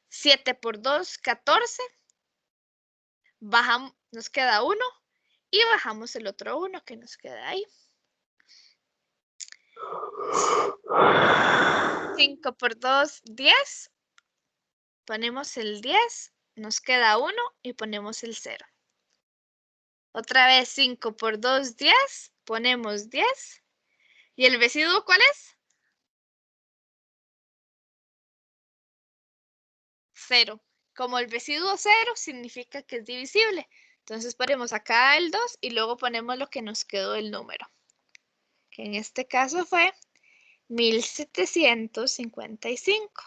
7 por 2, 14. Bajamos, nos queda 1 Y bajamos el otro 1 que nos queda ahí. 5 por 2, 10. Ponemos el 10, nos queda 1 y ponemos el 0. Otra vez 5 por 2, 10. Ponemos 10. ¿Y el residuo cuál es? 0. Como el residuo 0 significa que es divisible. Entonces ponemos acá el 2 y luego ponemos lo que nos quedó del número. Que en este caso fue 1755.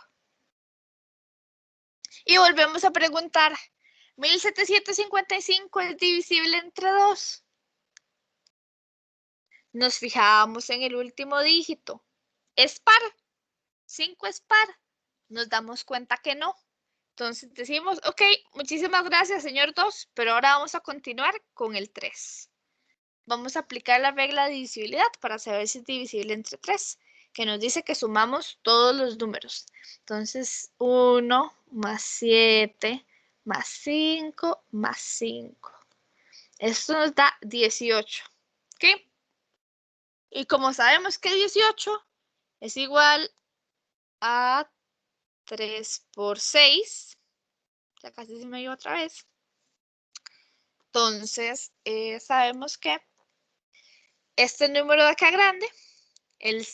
Y volvemos a preguntar, ¿1755 es divisible entre 2? Nos fijamos en el último dígito. ¿Es par? 5 es par. Nos damos cuenta que no. Entonces decimos, ok, muchísimas gracias, señor 2, pero ahora vamos a continuar con el 3. Vamos a aplicar la regla de divisibilidad para saber si es divisible entre 3, que nos dice que sumamos todos los números. Entonces, 1 más 7 más 5 más 5. Esto nos da 18. ¿Ok? Y como sabemos que 18 es igual a 3 por 6, ya casi se me dio otra vez. Entonces, sabemos que este número de acá grande, el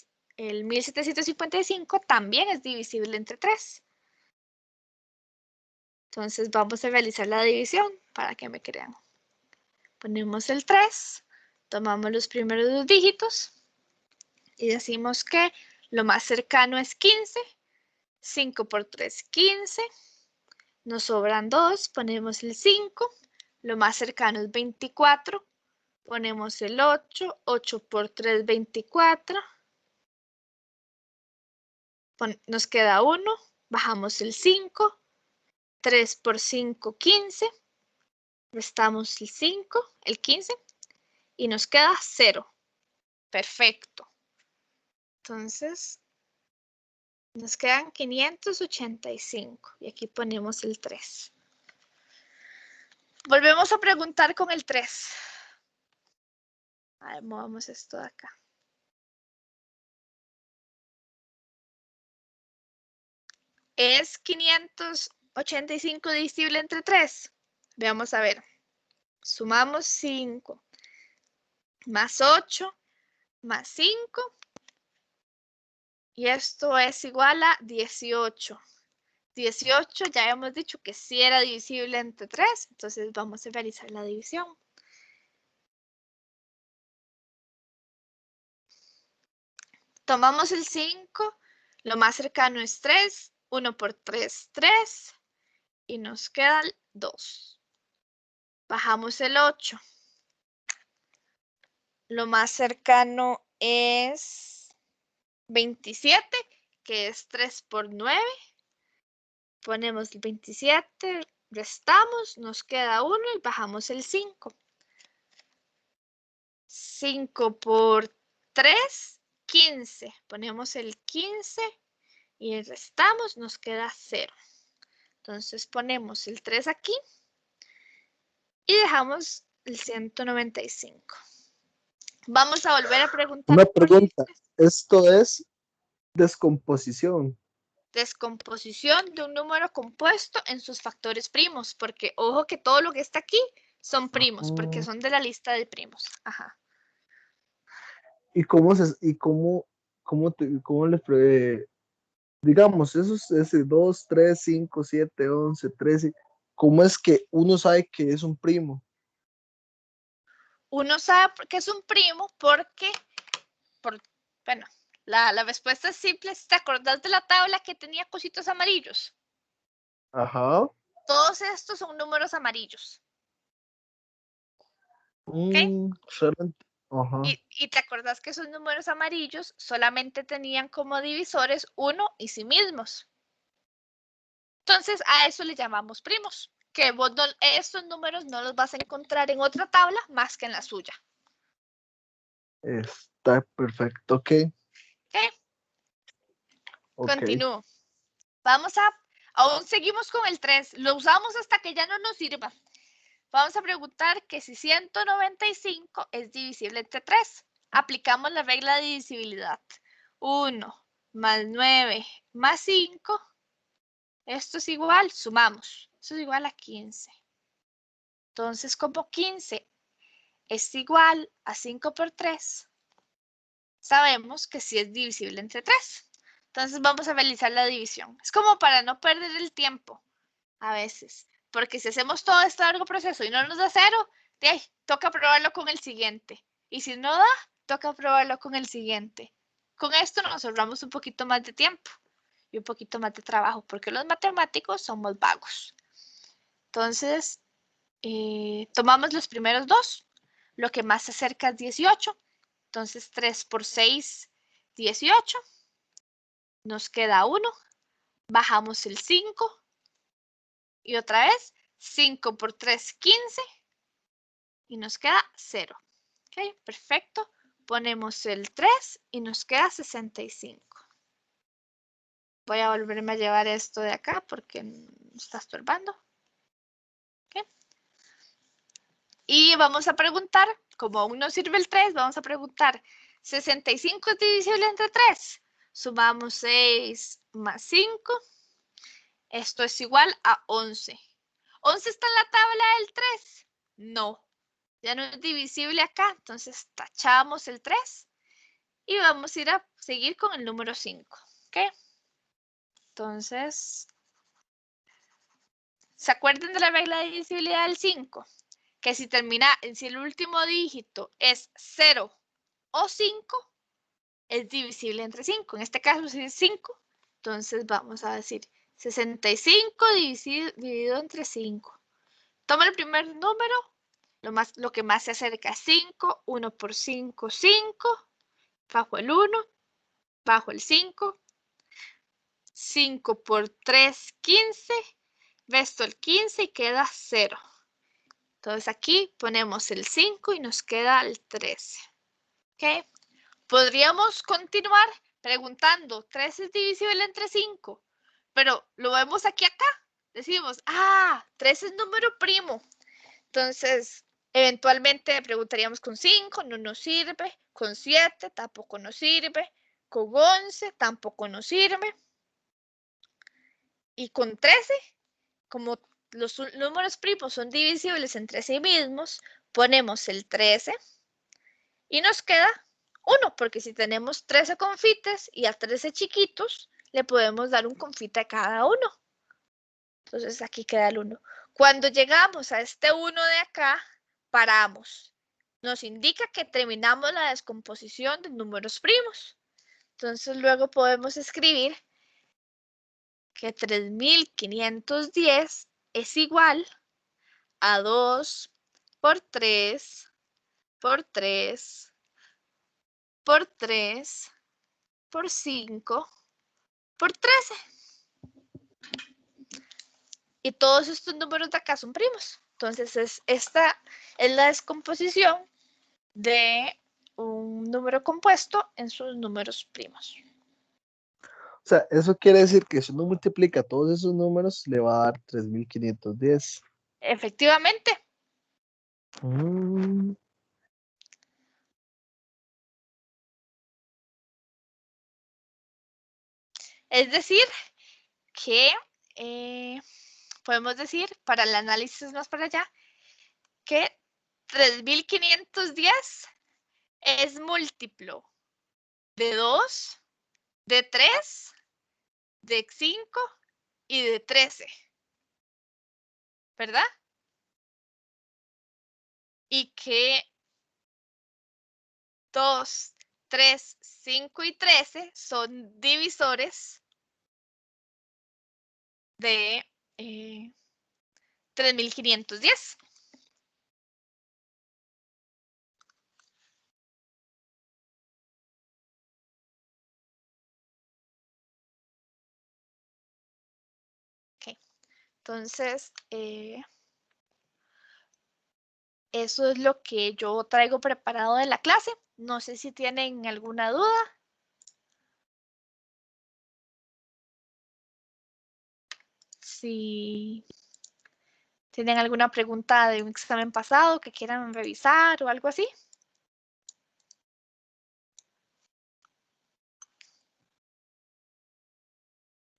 1755, también es divisible entre 3. Entonces, vamos a realizar la división para que me crean. Ponemos el 3, tomamos los primeros dos dígitos y decimos que lo más cercano es 15. 5 por 3, 15. Nos sobran 2, ponemos el 5. Lo más cercano es 24. Ponemos el 8. 8 por 3, 24. Nos queda 1. Bajamos el 5. 3 por 5, 15. Restamos el 5, el 15. Y nos queda 0. Perfecto. Entonces, nos quedan 585. Y aquí ponemos el 3. Volvemos a preguntar con el 3. A ver, movamos esto de acá. ¿Es 585 divisible entre 3? Veamos a ver. Sumamos 5 más 8 más 5. Y esto es igual a 18. 18 ya hemos dicho que sí era divisible entre 3. Entonces vamos a realizar la división. Tomamos el 5. Lo más cercano es 3. 1 por 3, 3. Y nos queda 2. Bajamos el 8. Lo más cercano es 27, que es 3 por 9. Ponemos el 27, restamos, nos queda 1 y bajamos el 5. 5 por 3, 15. Ponemos el 15 y restamos, nos queda 0. Entonces ponemos el 3 aquí y dejamos el 195. Vamos a volver a preguntar. Una pregunta, ¿esto es descomposición? Descomposición de un número compuesto en sus factores primos, porque ojo que todo lo que está aquí son primos, porque son de la lista de primos. Ajá. ¿Y cómo les digamos, esos 2, 3, 5, 7, 11, 13, ¿cómo es que uno sabe que es un primo? Uno sabe que es un primo porque, bueno, la respuesta es simple. ¿Te acordás de la tabla que tenía cositos amarillos? Ajá. Todos estos son números amarillos. Solamente. Ajá. Y te acordás que esos números amarillos solamente tenían como divisores 1 y sí mismos. Entonces a eso le llamamos primos, que vos estos números no los vas a encontrar en otra tabla más que en la suya. Está perfecto, ok. Continúo. Aún seguimos con el 3, lo usamos hasta que ya no nos sirva. Vamos a preguntar que si 195 es divisible entre 3. Aplicamos la regla de divisibilidad. 1 más 9 más 5. Esto es igual, sumamos. Esto es igual a 15. Entonces, como 15 es igual a 5 por 3, sabemos que sí es divisible entre 3. Entonces vamos a realizar la división. Es como para no perder el tiempo a veces. Porque si hacemos todo este largo proceso y no nos da 0, toca probarlo con el siguiente. Y si no da, toca probarlo con el siguiente. Con esto nos ahorramos un poquito más de tiempo y un poquito más de trabajo, porque los matemáticos somos vagos. Entonces, tomamos los primeros dos. Lo que más se acerca es 18. Entonces, 3 por 6, 18. Nos queda 1. Bajamos el 5. Y otra vez, 5 por 3, 15. Y nos queda 0. Ok, perfecto. Ponemos el 3 y nos queda 65. Voy a volverme a llevar esto de acá porque me está estorbando. Okay. Y vamos a preguntar, como aún no sirve el 3, vamos a preguntar, ¿65 es divisible entre 3? Sumamos 6 más 5. Esto es igual a 11. ¿11 está en la tabla del 3? No. Ya no es divisible acá, entonces tachamos el 3 y vamos a ir a seguir con el número 5. ¿Ok? Entonces, ¿se acuerdan de la regla de divisibilidad del 5? Que si el último dígito es 0 o 5, es divisible entre 5. En este caso es 5, entonces vamos a decir 65 dividido entre 5. Toma el primer número, lo que más se acerca es 5, 1 por 5, 5, bajo el 1, bajo el 5, 5 por 3, 15, resto el 15 y queda 0. Entonces aquí ponemos el 5 y nos queda el 13. ¿Ok? Podríamos continuar preguntando, 3 es divisible entre 5, pero lo vemos aquí acá. Decimos, 3 es número primo. Entonces, eventualmente preguntaríamos con 5, no nos sirve. Con 7, tampoco nos sirve. Con 11, tampoco nos sirve. Y con 13, como los números primos son divisibles entre sí mismos, ponemos el 13 y nos queda 1, porque si tenemos 13 confites y a 13 chiquitos, le podemos dar un confite a cada uno. Entonces aquí queda el 1. Cuando llegamos a este 1 de acá, paramos. Nos indica que terminamos la descomposición de números primos. Entonces luego podemos escribir que 3510 es igual a 2 por 3 por 3 por 3 por 5 por 13. Y todos estos números de acá son primos. Entonces, esta es la descomposición de un número compuesto en sus números primos. O sea, eso quiere decir que si uno multiplica todos esos números, le va a dar 3510. Efectivamente. Es decir, que podemos decir, para el análisis más para allá, que 3510 es múltiplo de 2, de 3, de 5 y de 13. ¿Verdad? Y que 2, 3, 5 y 13 son divisores de 3510. Okay. Entonces, eso es lo que yo traigo preparado de la clase. No sé si tienen alguna duda. Si ¿Tienen alguna pregunta de un examen pasado que quieran revisar o algo así?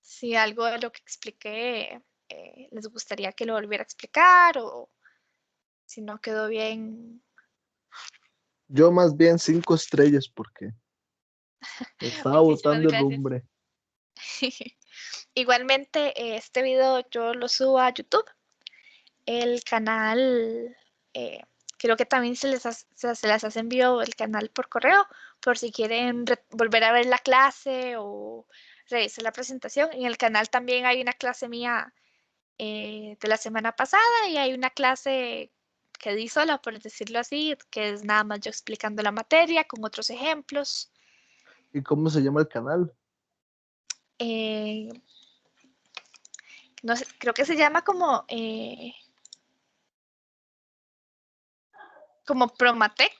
Si algo de lo que expliqué les gustaría que lo volviera a explicar o si no quedó bien. Yo más bien 5 estrellas porque estaba Muchísimas botando el gracias. lumbre. Igualmente, este video yo lo subo a YouTube. El canal, creo que también se les hace envío el canal por correo, por si quieren volver a ver la clase o revisar la presentación. En el canal también hay una clase mía de la semana pasada y hay una clase que di sola, por decirlo así, que es nada más yo explicando la materia con otros ejemplos. ¿Y cómo se llama el canal? Eh, no sé, creo que se llama como Promatec.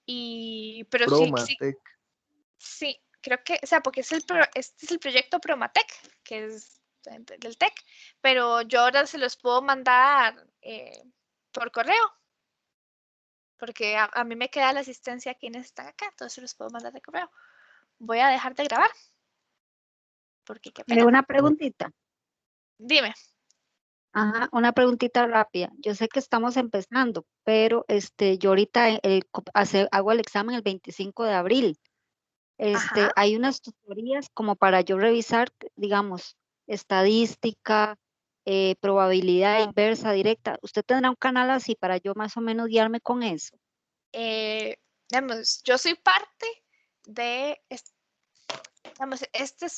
Pero sí, sí, Promatec. sí, creo que, o sea, porque este es el proyecto Promatec, que es del TEC, pero yo ahora se los puedo mandar por correo, porque a mí me queda la asistencia a quienes están acá, entonces se los puedo mandar de correo. Voy a dejar de grabar, porque qué pena. Una preguntita. Dime. Ajá, una preguntita rápida. Yo sé que estamos empezando, pero yo ahorita hago el examen el 25 de abril. Ajá. Hay unas tutorías como para yo revisar, digamos, estadística, probabilidad inversa, directa. ¿Usted tendrá un canal así para yo más o menos guiarme con eso? Digamos, yo soy parte de, digamos, este es